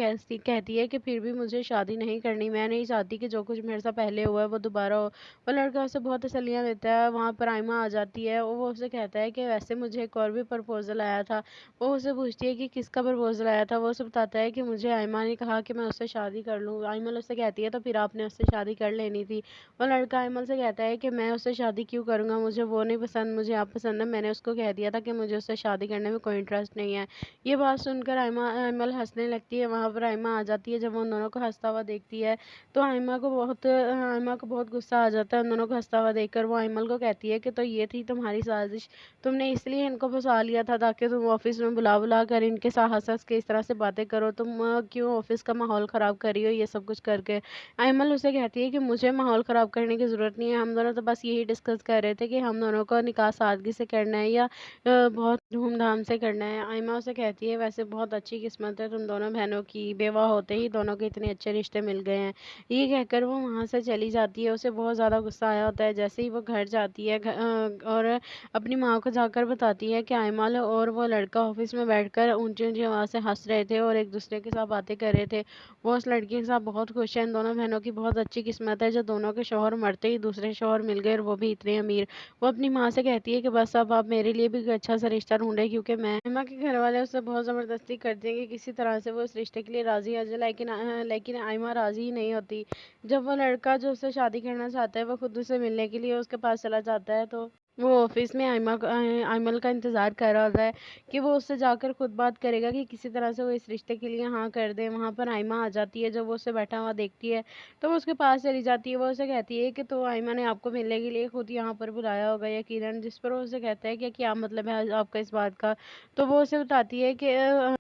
کہتی ہے کہ پھر بھی مجھے شادی نہیں کرنی، میں نہیں چاہتی کہ جو کچھ میرے ساتھ پہلے ہوا ہے وہ دوبارہ ہو۔ وہ لڑکا اسے بہت تسلیاں دیتا ہے، وہاں پر آئمہ آ جاتی ہے اور وہ اسے کہتا ہے کہ ویسے مجھے ایک اور بھی پرپوزل آیا تھا۔ وہ اسے پوچھتی ہے کہ کس کا پرپوزل آیا تھا، وہ اسے بتاتا ہے کہ مجھے آئمہ نے کہا کہ میں اس سے شادی کر لوں۔ ایمل اس سے کہتی ہے تو پھر آپ نے اس سے شادی کر لینی تھی۔ وہ لڑکا ایمل سے کہتا ہے کہ میں اس سے شادی کیوں کروں گا، مجھے وہ نہیں پسند، مجھے آپ پسند ہے، میں نے اس کو کہہ دیا تھا کہ مجھے اس سے شادی کرنے میں کوئی انٹرسٹ نہیں ہے۔ یہ بات سن کر ایمل ہنسنے لگتی ہے، وہاں پر آئمہ آ جاتی ہے۔ جب وہ ان دونوں کو ہنستا ہوا دیکھتی ہے تو آئمہ کو بہت غصہ آ جاتا ہے ان دونوں کو ہنستا ہوا دیکھ کر۔ وہ ایمل کو کہتی ہے کہ تو یہ تھی تمہاری سازش، تم نے اس لیے ان کو پھنسا لیا تھا تاکہ تم آفس میں بلا کر ان کے ساتھ ہنس کے اس طرح سے باتیں کرو، تم کیوں آفس کا ماحول خراب کر رہی ہو یہ سب کچھ کر کے۔ ایمل اسے کہتی ہے کہ مجھے ماحول خراب کرنے کی ضرورت نہیں ہے، ہم دونوں تو بس یہی ڈسکس کر رہے تھے کہ ہم دونوں کو نکاح سادگی سے کرنا ہے یا بہت دھوم دھام سے کرنا ہے۔ ایمہ اسے کہتی ہے ویسے بہت اچھی قسمت ہے تم دونوں بہنوں کی، بیوہ ہوتے ہی دونوں کے اتنے اچھے رشتے مل گئے ہیں۔ یہ کہہ کر وہ وہاں سے چلی جاتی ہے، اسے بہت زیادہ غصہ آیا ہوتا ہے۔ جیسے ہی وہ گھر جاتی ہے اور اپنی ماں کو جا کر بتاتی ہے کہ ایمل اور وہ لڑکا آفس میں بیٹھ کر اونچی اونچی آواز سے ہنس رہے تھے اور ایک دوسرے کے ساتھ باتیں کر رہے تھے، وہ اس لڑکی کے ساتھ بہت خوش ہے، ان دونوں بہنوں کی بہت اچھی قسمت ہے جو دونوں کے شوہر مرتے ہی دوسرے شوہر مل گئے اور وہ بھی اتنے امیر۔ وہ اپنی ماں سے کہتی ہے کہ بس اب آپ میرے لیے بھی کوئی اچھا سا رشتہ ڈھونڈے کیونکہ میں ایمہ کے گھر والے اسے بہت زبردستی کرتے ہیں کہ کسی طرح سے وہ اس رشتے کے لیے راضی آ جائے، لیکن ایمہ راضی ہی نہیں ہوتی۔ جب وہ لڑکا جو اس سے شادی کرنا چاہتا ہے وہ خود اسے ملنے کے لیے اس کے پاس چلا جاتا ہے تو وہ آفس میں ایمل کا انتظار کر رہا ہوتا ہے کہ وہ اس سے جا کر خود بات کرے گا کہ کسی طرح سے وہ اس رشتے کے لیے ہاں کر دے۔ وہاں پر ایمہ آ جاتی ہے، جب وہ اسے بیٹھا ہوا دیکھتی ہے تو وہ اس کے پاس چلی جاتی ہے۔ وہ اسے کہتی ہے کہ تو ایمہ نے آپ کو ملنے کے لیے خود یہاں پر بلایا ہوگا یقیناً، جس پر وہ اسے کہتا ہے کہ کیا مطلب ہے آپ کا اس بات کا۔ تو وہ اسے بتاتی ہے کہ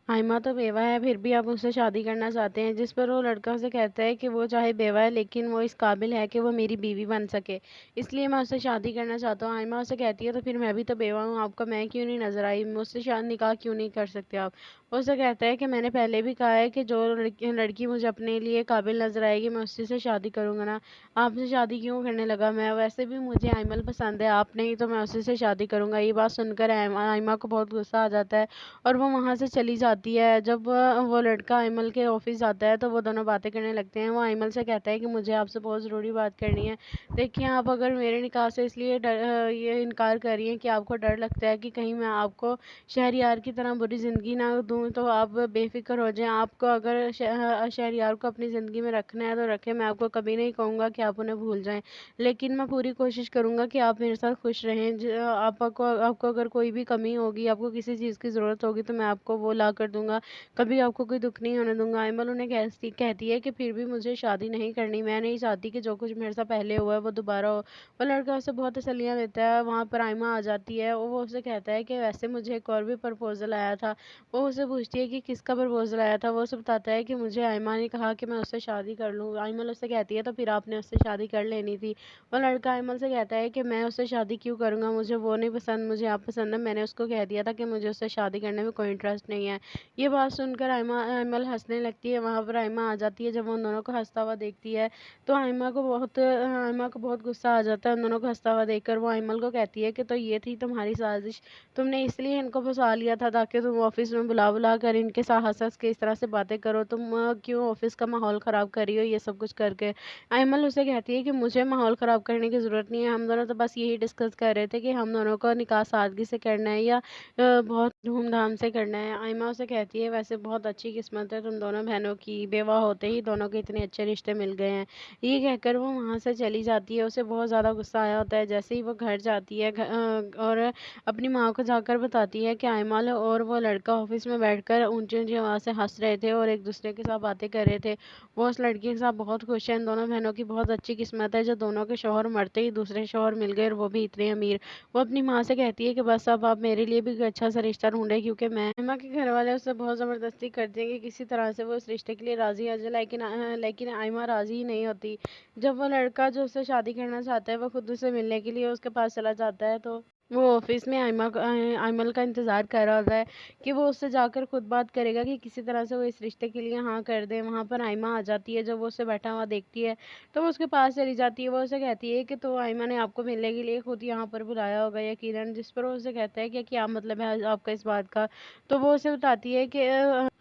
ایمہ تو بیوہ ہے پھر بھی آپ اس سے شادی کرنا چاہتے ہیں، جس پر وہ لڑکا اسے کہتا ہے کہ وہ چاہے بیوہ ہے لیکن وہ اس قابل ہے کہ وہ میری بیوی بن سکے، اس لیے میں اس سے شادی کرنا چاہتا ہوں۔ ایمہ اسے کہتی ہے تو پھر میں بھی تو بیوہ ہوں، آپ کو میں کیوں نہیں نظر آئی، مجھ سے نکاح کیوں نہیں کر سکتے آپ؟ وہ اسے کہتا ہے کہ میں نے پہلے بھی کہا ہے کہ جو لڑکی مجھے اپنے لیے قابل نظر آئے گی میں اسی سے شادی کروں گا نا، آپ سے شادی کیوں کرنے لگا میں؟ ویسے بھی مجھے ایمل پسند ہے، آپ نہیں تو میں اسی سے شادی کروں گا۔ یہ بات سن کر ایمہ کو بہت غصہ آ جاتا ہے اور وہ وہاں سے چلی جاتی ہے۔ جب وہ لڑکا ایمل کے آفس جاتا ہے تو وہ دونوں باتیں کرنے لگتے ہیں۔ وہ ایمل سے کہتا ہے کہ مجھے آپ سے بہت ضروری بات کرنی ہے، دیکھیں آپ اگر میرے نکاح سے اس لیے یہ انکار کر رہی ہیں کہ آپ کو ڈر لگتا ہے کہ کہیں میں آپ کو شہریار کی طرح بری زندگی نہ دوں تو آپ بے فکر ہو جائیں، آپ کو اگر شہریار کو اپنی زندگی میں رکھنا ہے تو رکھیں، میں آپ کو کبھی نہیں کہوں گا کہ آپ انہیں بھول جائیں، لیکن میں پوری کوشش کروں گا کہ آپ میرے ساتھ خوش رہیں، آپ کو اگر کوئی بھی کمی ہوگی، آپ کو کسی چیز کی ضرورت ہوگی تو میں آپ کو وہ لا کر دوں گا، کبھی آپ کو کوئی دکھ نہیں ہونے دوں گا۔ ایمل انہیں کہتی ہے کہ پھر بھی مجھے شادی نہیں کرنی، میں نہیں چاہتی کہ جو کچھ میرے ساتھ پہلے ہوا ہے وہ دوبارہ ہو۔ وہ لڑکا اسے بہت تسلیاں دیتا ہے، وہاں پر ایمہ آ جاتی ہے اور وہ اسے کہتا ہے کہ ویسے مجھے ایک اور بھی پرپوزل آیا تھا۔ وہ اسے پوچھتی ہے کہ کس کا پرپوزل آیا تھا، وہ اسے بتاتا ہے کہ مجھے ایمہ نے کہا کہ میں اس سے شادی کر لوں۔ ایمل اس سے کہتی ہے تو پھر آپ نے اس سے شادی کر لینی تھی۔ وہ لڑکا ایمل سے کہتا ہے کہ میں اس سے شادی کیوں کروں گا، مجھے وہ نہیں پسند، مجھے آپ پسند ہے، میں نے اس کو کہہ دیا تھا کہ مجھے اس سے شادی کرنے میں کوئی انٹرسٹ نہیں ہے۔ یہ بات سن کر ایمل ہنسنے لگتی ہے، وہاں پر ایمہ آ جاتی ہے۔ جب وہ ان دونوں کو ہنستا ہوا دیکھتی ہے تو ایمہ کو بہت غصہ آ جاتا ہے ان دونوں کو ہنستا ہوا دیکھ کر۔ وہ ایمل کو کہتی ہے کہ تو یہ تھی تمہاری سازش، تم نے اس لیے ان کو پھنسا لیا تھا تاکہ تم آفس میں بلا کر ان کے ساتھ ہنس کے اس طرح سے باتیں کرو، تم کیوں آفس کا ماحول خراب کر رہی ہو یہ سب کچھ کر کے۔ ایمل اسے کہتی ہے کہ مجھے ماحول خراب کرنے کی ضرورت نہیں ہے، ہم دونوں تو بس یہی ڈسکس کر رہے تھے کہ ہم دونوں کو نکاح سادگی سے کرنا ہے یا بہت دھوم دھام سے کرنا ہے۔ ایمہ اسے کہتی ہے ویسے بہت اچھی قسمت ہے تم دونوں بہنوں کی، بیوہ ہوتے ہی دونوں کے اتنے اچھے رشتے مل گئے ہیں۔ یہ کہہ کر وہ وہاں سے چلی جاتی ہے، اسے بہت زیادہ غصہ آیا ہوتا ہے۔ جیسے ہی وہ گھر جاتی ہے اور اپنی ماں کو جا کر بتاتی ہے کہ ایمل اور وہ لڑکا آفس میں بیٹھ کر اونچی اونچی آواز سے ہنس رہے تھے اور ایک دوسرے کے ساتھ باتیں کر رہے تھے، وہ اس لڑکی کے ساتھ بہت خوش ہے، ان دونوں بہنوں کی بہت اچھی قسمت ہے جو دونوں کے شوہر مرتے ہی دوسرے شوہر مل گئے اور وہ بھی اتنے امیر۔ وہ اپنی ماں سے کہتی ہے کہ بس اب آپ میرے لیے بھی کوئی اچھا سا رشتہ ڈھونڈے کیونکہ میں ایمہ کے گھر والے اسے بہت زبردستی کرتے ہیں کہ کسی طرح سے وہ اس رشتے کے لیے راضی آ جائے، لیکن ایمہ راضی ہی نہیں ہوتی۔ جب وہ لڑکا جو اس سے شادی کرنا چاہتا ہے وہ خود اسے ملنے کے لیے اس کے پاس چلا جاتا ہے تو वो ऑफिस में आइमल का इंतज़ार कर रहा होता है कि वो उससे जाकर खुद बात करेगा कि किसी तरह से वो इस रिश्ते के लिए हाँ कर दे। वहाँ पर आइमा आ जाती है, जब वो उससे बैठा हुआ देखती है तो वो उसके पास चली जाती है। वो उसे कहती है कि तो आइमा ने आपको मिलने के लिए खुद यहाँ पर बुलाया होगा यकीनन। जिस पर वो उसे कहता है कि क्या मतलब है आपका इस बात का। तो वो उसे बताती है कि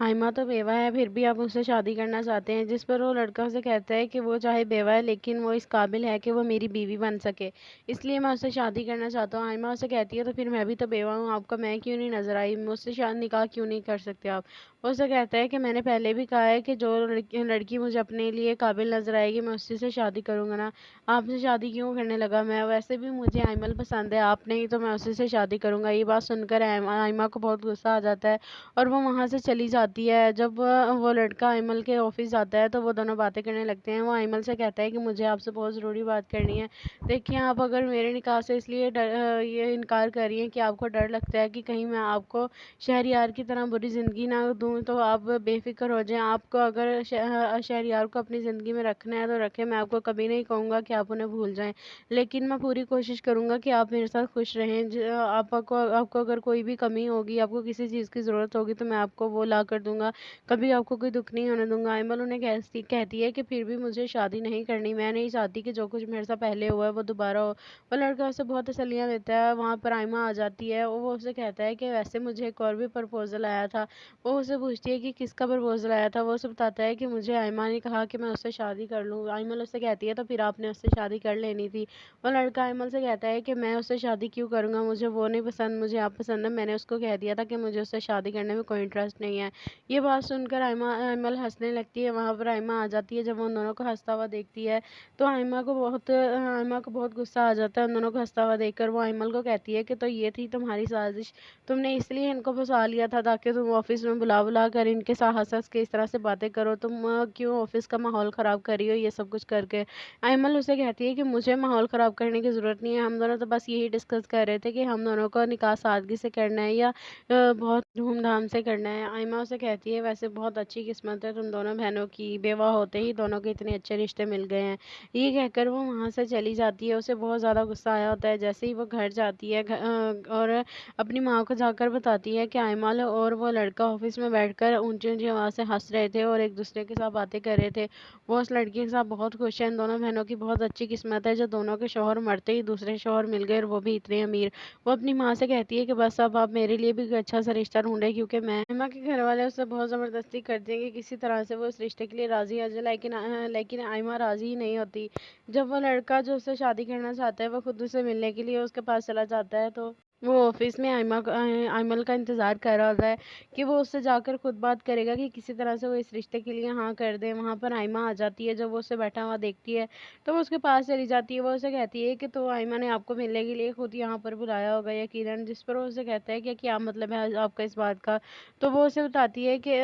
आइमा तो बेवा है, फिर भी आप उससे शादी करना चाहते हैं। जिस पर वो लड़का उसे कहता है कि वो चाहे बेवा है लेकिन वो इस काबिल है कि वो मेरी बीवी बन सके, इसलिए मैं उससे शादी करना चाहता हूँ। आइमा उसे कहती है तो फिर मैं भी तो बेवा हूँ, आपका मैं क्यों नहीं नजर आई, मुझसे शादी निकाह क्यों नहीं कर सकते आप। वो उसे कहता है कि मैंने पहले भी कहा है कि जो लड़की मुझे अपने लिए काबिल नजर आएगी मैं उसी से शादी करूंगा ना। आपसे शादी क्यों करने लगा, मैं वैसे भी मुझे आइमल पसंद है, आप नहीं तो मैं उसी से शादी करूंगा। ये बात सुनकर आइमा को बहुत गुस्सा आ जाता है और वो वहाँ से चली जाती है। जब वो लड़का आइमल के ऑफिस जाता है तो वो दोनों बातें करने लगते हैं। वो आइमल से कहता है कि मुझे आपसे बहुत ज़रूरी बात करनी है। देखिए आप अगर मेरे निकाह से इसलिए ये इनकार कर रही हैं कि आपको डर लगता है कि कहीं मैं आपको शहरयार की तरह बुरी ज़िंदगी ना दूं, तो आप बेफिक्र हो जाएं। आपको अगर शहरयार को अपनी ज़िंदगी में रखना है तो रखें, मैं आपको कभी नहीं कहूँगा कि आप उन्हें भूल जाएं, लेकिन मैं पूरी कोशिश करूँगा कि आप मेरे साथ खुश रहें। आपको अगर कोई भी कमी होगी, आपको किसी चीज़ की ज़रूरत होगी तो मैं आपको वो ला कर दूंगा, कभी आपको कोई दुख नहीं होने दूंगा। आइमल उन्हें कहती है कि फिर भी मुझे शादी नहीं करनी, मैं नहीं चाहती कि जो कुछ मेरे साथ पहले हुआ है वो दोबारा हो। वो लड़का उसे बहुत तसल्लियाँ देता है। वहाँ पर आइमा आ जाती है और वो उसे कहता है कि वैसे मुझे एक और भी प्रपोजल आया था। वो उससे पूछती है कि किसका प्रपोजल आया था। वो उसे बताता है कि मुझे आइमा ने कहा कि मैं उससे शादी कर लूँ। आइमल उससे कहती है तो फिर आपने उससे शादी कर लेनी थी। वो लड़का आइमल से कहता है कि मैं उससे शादी क्यों करूँगा, मुझे वो नहीं पसंद, मुझे आप पसंद है। मैंने उसको कह दिया था कि मुझे उससे शादी करने में कोई इंटरेस्ट नहीं है। ये बात सुनकर आइमल हंसने लगती है। वहाँ पर आइमा आ जाती है। जब वो उन दोनों को हंसता हुआ देखती है तो आइमा को बहुत गुस्सा आ जाता है उन दोनों को हंसता हुआ देखकर। वो आइमल को कहती है कि तो ये थी तुम्हारी साजिश, तुमने इसलिए इनको फंसा लिया था ताकि तुम ऑफिस में बुला बुला कर इनके साथ हंस हंस के इस तरह से बातें करो। तुम क्यों ऑफिस का माहौल ख़राब कर रही हो ये सब कुछ करके। आइमल उसे कहती है कि मुझे माहौल ख़राब करने की ज़रूरत नहीं है, हम दोनों तो बस यही डिस्कस कर रहे थे कि हम दोनों को निकाह सादगी से करना है या बहुत धूमधाम से करना है। आइमा उसे कहती है वैसे बहुत अच्छी किस्मत है तुम दोनों बहनों की, बेवा होते ही दोनों के इतने अच्छे रिश्ते मिल गए हैं। ये कहकर वो वहाँ से चली जाती है। उसे बहुत ज़्यादा गुस्सा आया होता है। जैसे ही वो घर जाती है और अपनी माँ को जाकर बताती है कि आइमल और वो लड़का ऑफिस में बैठकर ऊंची ऊंची आवाज़ से हंस रहे थे और एक दूसरे के साथ बातें कर रहे थे। वो उस लड़की के साथ बहुत खुश है। इन दोनों बहनों की बहुत अच्छी किस्मत है जो दोनों के शौहर मरते ही दूसरे शौहर मिल गए और वो भी इतने अमीर। वो अपनी माँ से कहती है कि बस अब आप मेरे लिए भी कोई अच्छा सा रिश्ता ढूंढे, क्योंकि मैं आइमा के घर वाले उससे बहुत ज़बरदस्ती करते हैं कि किसी तरह से वो इस रिश्ते के लिए राज़ी आ जाए, लेकिन आइमा राज़ी ही नहीं होती। जब वो लड़का जो उससे शादी करना चाहता है वो खुद उससे मिलने के लिए उसके पास चला जाता है तो वो ऑफिस में आइमल का इंतज़ार कर रहा होता है कि वो उससे जाकर खुद बात करेगा कि किसी तरह से वो इस रिश्ते के लिए हाँ कर दे। वहाँ पर आइमा आ जाती है। जब वो उससे बैठा हुआ देखती है तो वो उसके पास चली जाती है। वो उसे कहती है कि तो आइमा ने आपको मिलने के लिए खुद यहाँ पर बुलाया होगा यकीनन। जिस पर वो उसे कहता है कि क्या मतलब है आपका इस बात का। तो वो उसे बताती है कि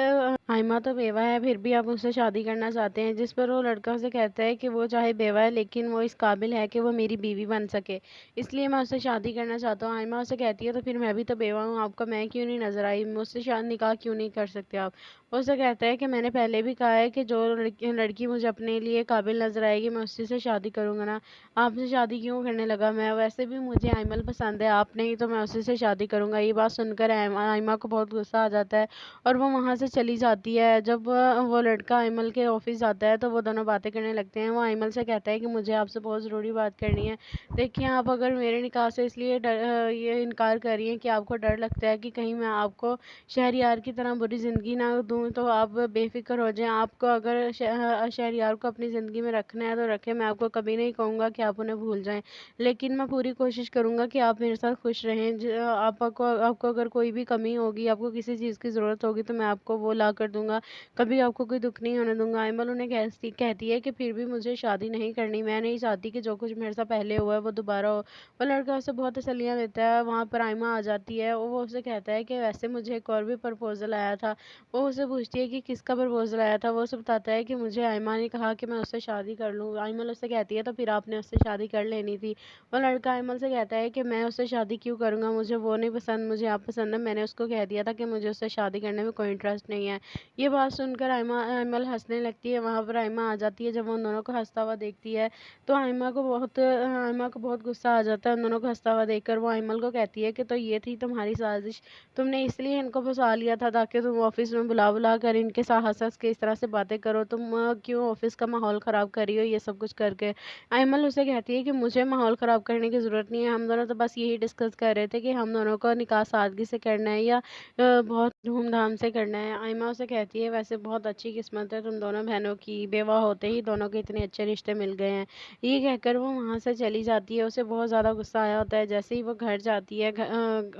आइमा तो बेवा है, फिर भी आप उससे शादी करना चाहते हैं। जिस पर वो लड़का उसे कहता है कि वो चाहे बेवा है लेकिन वो इस काबिल है कि वो मेरी बीवी बन सके, इसलिए मैं उससे शादी करना चाहता हूँ। आइमा उसे कहती है तो फिर मैं भी तो बेवा हूँ, आपका मैं क्यों नहीं नजर आई, मुझसे शादी निकाह क्यों नहीं कर सकते आप। वो उसे कहता है कि मैंने पहले भी कहा है कि जो लड़की मुझे अपने लिए काबिल नजर आएगी मैं उसी से शादी करूंगा ना। आपसे शादी क्यों करने लगा, मैं वैसे भी मुझे आइमल पसंद है, आप नहीं तो मैं उसी से शादी करूंगा। ये बात सुनकर आइमा को बहुत गुस्सा आ जाता है और वो वहाँ से चली जाती है। जब वो लड़का आइमल के ऑफिस जाता है तो वो दोनों बातें करने लगते हैं। वो आइमल से कहता है कि मुझे आपसे बहुत ज़रूरी बात करनी है। देखिए आप अगर मेरे निकाह से इसलिए ये इनकार कर रही हैं कि आपको डर लगता है कि कहीं मैं आपको शहरयार की तरह बुरी ज़िंदगी ना दूं, तो आप बेफिक्र हो जाएं। आपको अगर शहरयार को अपनी ज़िंदगी में रखना है तो रखें, मैं आपको कभी नहीं कहूँगा कि आप उन्हें भूल जाएं, लेकिन मैं पूरी कोशिश करूँगा कि आप मेरे साथ खुश रहें। आपको अगर कोई भी कमी होगी, आपको किसी चीज़ की ज़रूरत होगी तो मैं आपको वो ला कर दूंगा, कभी आपको कोई दुख नहीं होने दूंगा। आइमल उन्हें कहती है कि फिर भी मुझे शादी नहीं करनी, मैं नहीं चाहती कि जो कुछ मेरे साथ पहले हुआ है वो दोबारा हो। वो लड़का उसे बहुत तसल्लियाँ देता है। वहाँ पर आइमा आ जाती है और वो उसे कहता है कि वैसे मुझे एक और भी प्रपोजल आया था। वो उसे उससे पूछती है कि किसका प्रपोजल आया था। वो उसे बताता है कि मुझे आयमा ने कहा कि मैं उससे शादी कर लूँ। आयमल उससे कहती है तो फिर आपने उससे शादी कर लेनी थी। वो लड़का आयमल से कहता है कि मैं उससे शादी क्यों करूँगा, मुझे वो नहीं पसंद, मुझे आप पसंद है। मैंने उसको कह दिया था कि मुझे उससे शादी करने में कोई इंटरेस्ट नहीं है। ये बात सुनकर आयमल हंसने लगती है। वहाँ पर आयमा आ जाती है। जब वो उन दोनों को हंसता हुआ देखती है तो आयमा को बहुत गुस्सा आ जाता है उन दोनों को हंसता हुआ देखकर। वो आयमल को कहती है कि तो ये थी तुम्हारी साजिश, तुमने इसलिए इनको फंसा लिया था ताकि तुम ऑफिस में बुला बुला कर इनके साथ हंस हंस के इस तरह से बातें करो। तुम क्यों ऑफिस का माहौल ख़राब कर रही हो ये सब कुछ करके। आयमल उसे कहती है कि मुझे माहौल ख़राब करने की ज़रूरत नहीं है, हम दोनों तो बस यही डिस्कस कर रहे थे कि हम दोनों को निकाह सादगी से करना है या बहुत धूमधाम से करना है। आयमा उसे कहती है वैसे बहुत अच्छी किस्मत है तुम दोनों बहनों की, बेवा होते ही दोनों के इतने अच्छे रिश्ते मिल गए हैं। ये कहकर वो वहाँ से चली जाती है। उसे बहुत ज़्यादा गुस्सा आया होता है। जैसे ही वो घर जाती है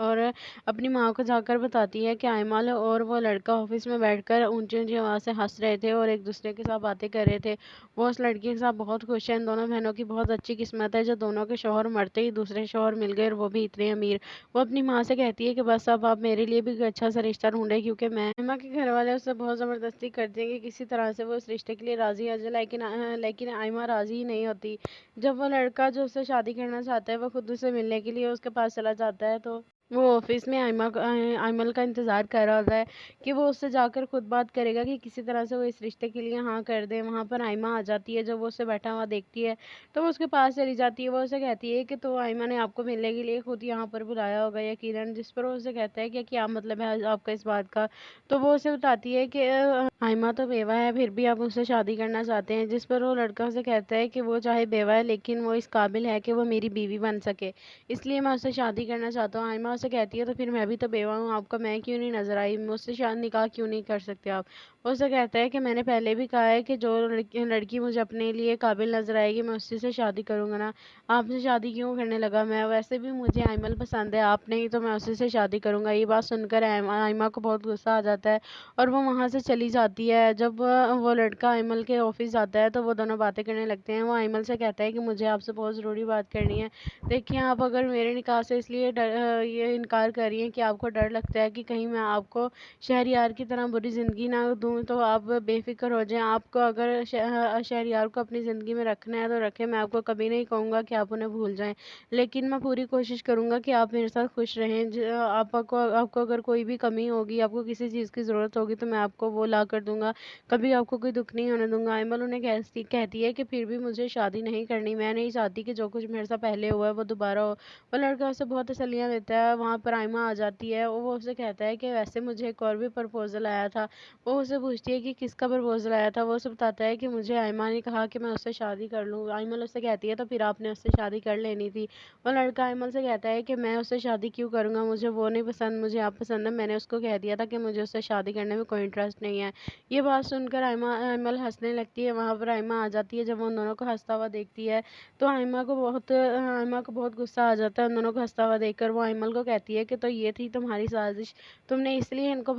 और अपनी माँ को जाकर बताती है कि आयमल और वो लड़का ऑफिस में बैठकर ऊंची ऊंची आवाज़ से हंस रहे थे और एक दूसरे के साथ बातें कर रहे थे। वो उस लड़की के साथ बहुत खुश है। इन दोनों बहनों की बहुत अच्छी किस्मत है जो दोनों के शौहर मरते ही दूसरे शौहर मिल गए और वो भी इतने अमीर। वो अपनी माँ से कहती है कि बस अब आप मेरे लिए भी कोई अच्छा सा रिश्ता ढूंढे, क्योंकि मैं आयमा के घर वाले उससे बहुत ज़बरदस्ती करते हैं कि किसी तरह से वो इस रिश्ते के लिए राज़ी आ जाए, लेकिन आयमा राज़ी ही नहीं होती। जब वो लड़का जो उससे शादी करना चाहता है वो खुद उससे मिलने के लिए उसके पास चला जाता है तो वो ऑफिस में आयमल का इंतज़ार कर रहा होता है कि वो उससे जाकर खुद बात करेगा कि किसी तरह से वो इस रिश्ते के लिए हाँ कर दे। वहाँ पर आयमा आ जाती है। जब वो उससे बैठा हुआ देखती है तो वो उसके पास चली जाती है। वो उसे कहती है कि तो आयमा ने आपको मिलने के लिए खुद यहाँ पर बुलाया होगा यकीनन। जिस पर वो उसे कहता है कि क्या मतलब है आपका इस बात का। तो वो उसे बताती है कि आयमा तो बेवा है फिर भी आप उससे शादी करना चाहते हैं। जिस पर वो लड़का उसे कहता है कि वो चाहे बेवा है लेकिन वो इस काबिल है कि वो मेरी बीवी बन सके, इसलिए मैं उससे शादी करना चाहता हूँ। आयमा उसे कहती है तो फिर मैं भी तो बेवा हूँ, आपका मैं क्यों नहीं नजर आई, मुझसे शादी निकाह क्यों नहीं कर सकते आप। वो उसे कहता है कि मैंने पहले भी कहा है कि जो लड़की मुझे अपने लिए काबिल नजर आएगी मैं उसी से शादी करूंगा ना, आपसे शादी क्यों करने लगा मैं, वैसे भी मुझे आयमल पसंद है, आप नहीं तो मैं उसी से शादी करूंगा। ये बात सुनकर आयमा को बहुत गुस्सा आ जाता है और वो वहाँ से चली जाती है। जब वो लड़का आयमल के ऑफिस जाता है तो वो दोनों बातें करने लगते हैं। वो आयमल से कहता है कि मुझे आपसे बहुत ज़रूरी बात करनी है। देखिए आप अगर मेरे निकाह से इसलिए ये इनकार कर रही हैं कि आपको डर लगता है कि कहीं मैं आपको शहरयार की तरह बुरी ज़िंदगी ना दूँ, तो आप बेफिक्र हो जाएं। आपको अगर शहरयार को अपनी ज़िंदगी में रखना है तो रखें, मैं आपको कभी नहीं कहूँगा कि आप उन्हें भूल जाएं, लेकिन मैं पूरी कोशिश करूँगा कि आप मेरे साथ खुश रहें। आपको अगर कोई भी कमी होगी, आपको किसी चीज़ की ज़रूरत होगी तो मैं आपको वो ला कर दूंगा, कभी आपको कोई दुख नहीं होने दूंगा। आयमल उन्हें कहती है कि फिर भी मुझे शादी नहीं करनी, मैं नहीं चाहती कि जो कुछ मेरे साथ पहले हुआ है वो दोबारा हो। वो लड़का उसे बहुत तसल्लियाँ देता है। वहाँ पर आयमा आ जाती है और वो उसे कहता है कि वैसे मुझे एक और भी प्रपोजल आया था। वो उसे पूछती है कि किसका प्रपोजल आया था। वो उसे बताता है कि मुझे आयमा ने कहा कि मैं उससे शादी कर लूँ। आयमल उससे कहती है तो फिर आपने उससे शादी कर लेनी थी। वो लड़का आयमल से कहता है कि मैं उससे शादी क्यों करूँगा, मुझे वो नहीं पसंद, मुझे आप पसंद है। मैंने उसको कह दिया था कि मुझे उससे शादी करने में कोई इंटरेस्ट नहीं है। ये बात सुनकर आयमल हंसने लगती है। वहाँ पर आयमा आ जाती है। जब वो उन दोनों को हंसता हुआ देखती है तो आयमा को बहुत गुस्सा आ जाता है उन दोनों को हंसता हुआ देखकर। वो आयमल को कहती है कि तो ये थी तुम्हारी साजिश, तुमने इसलिए इनको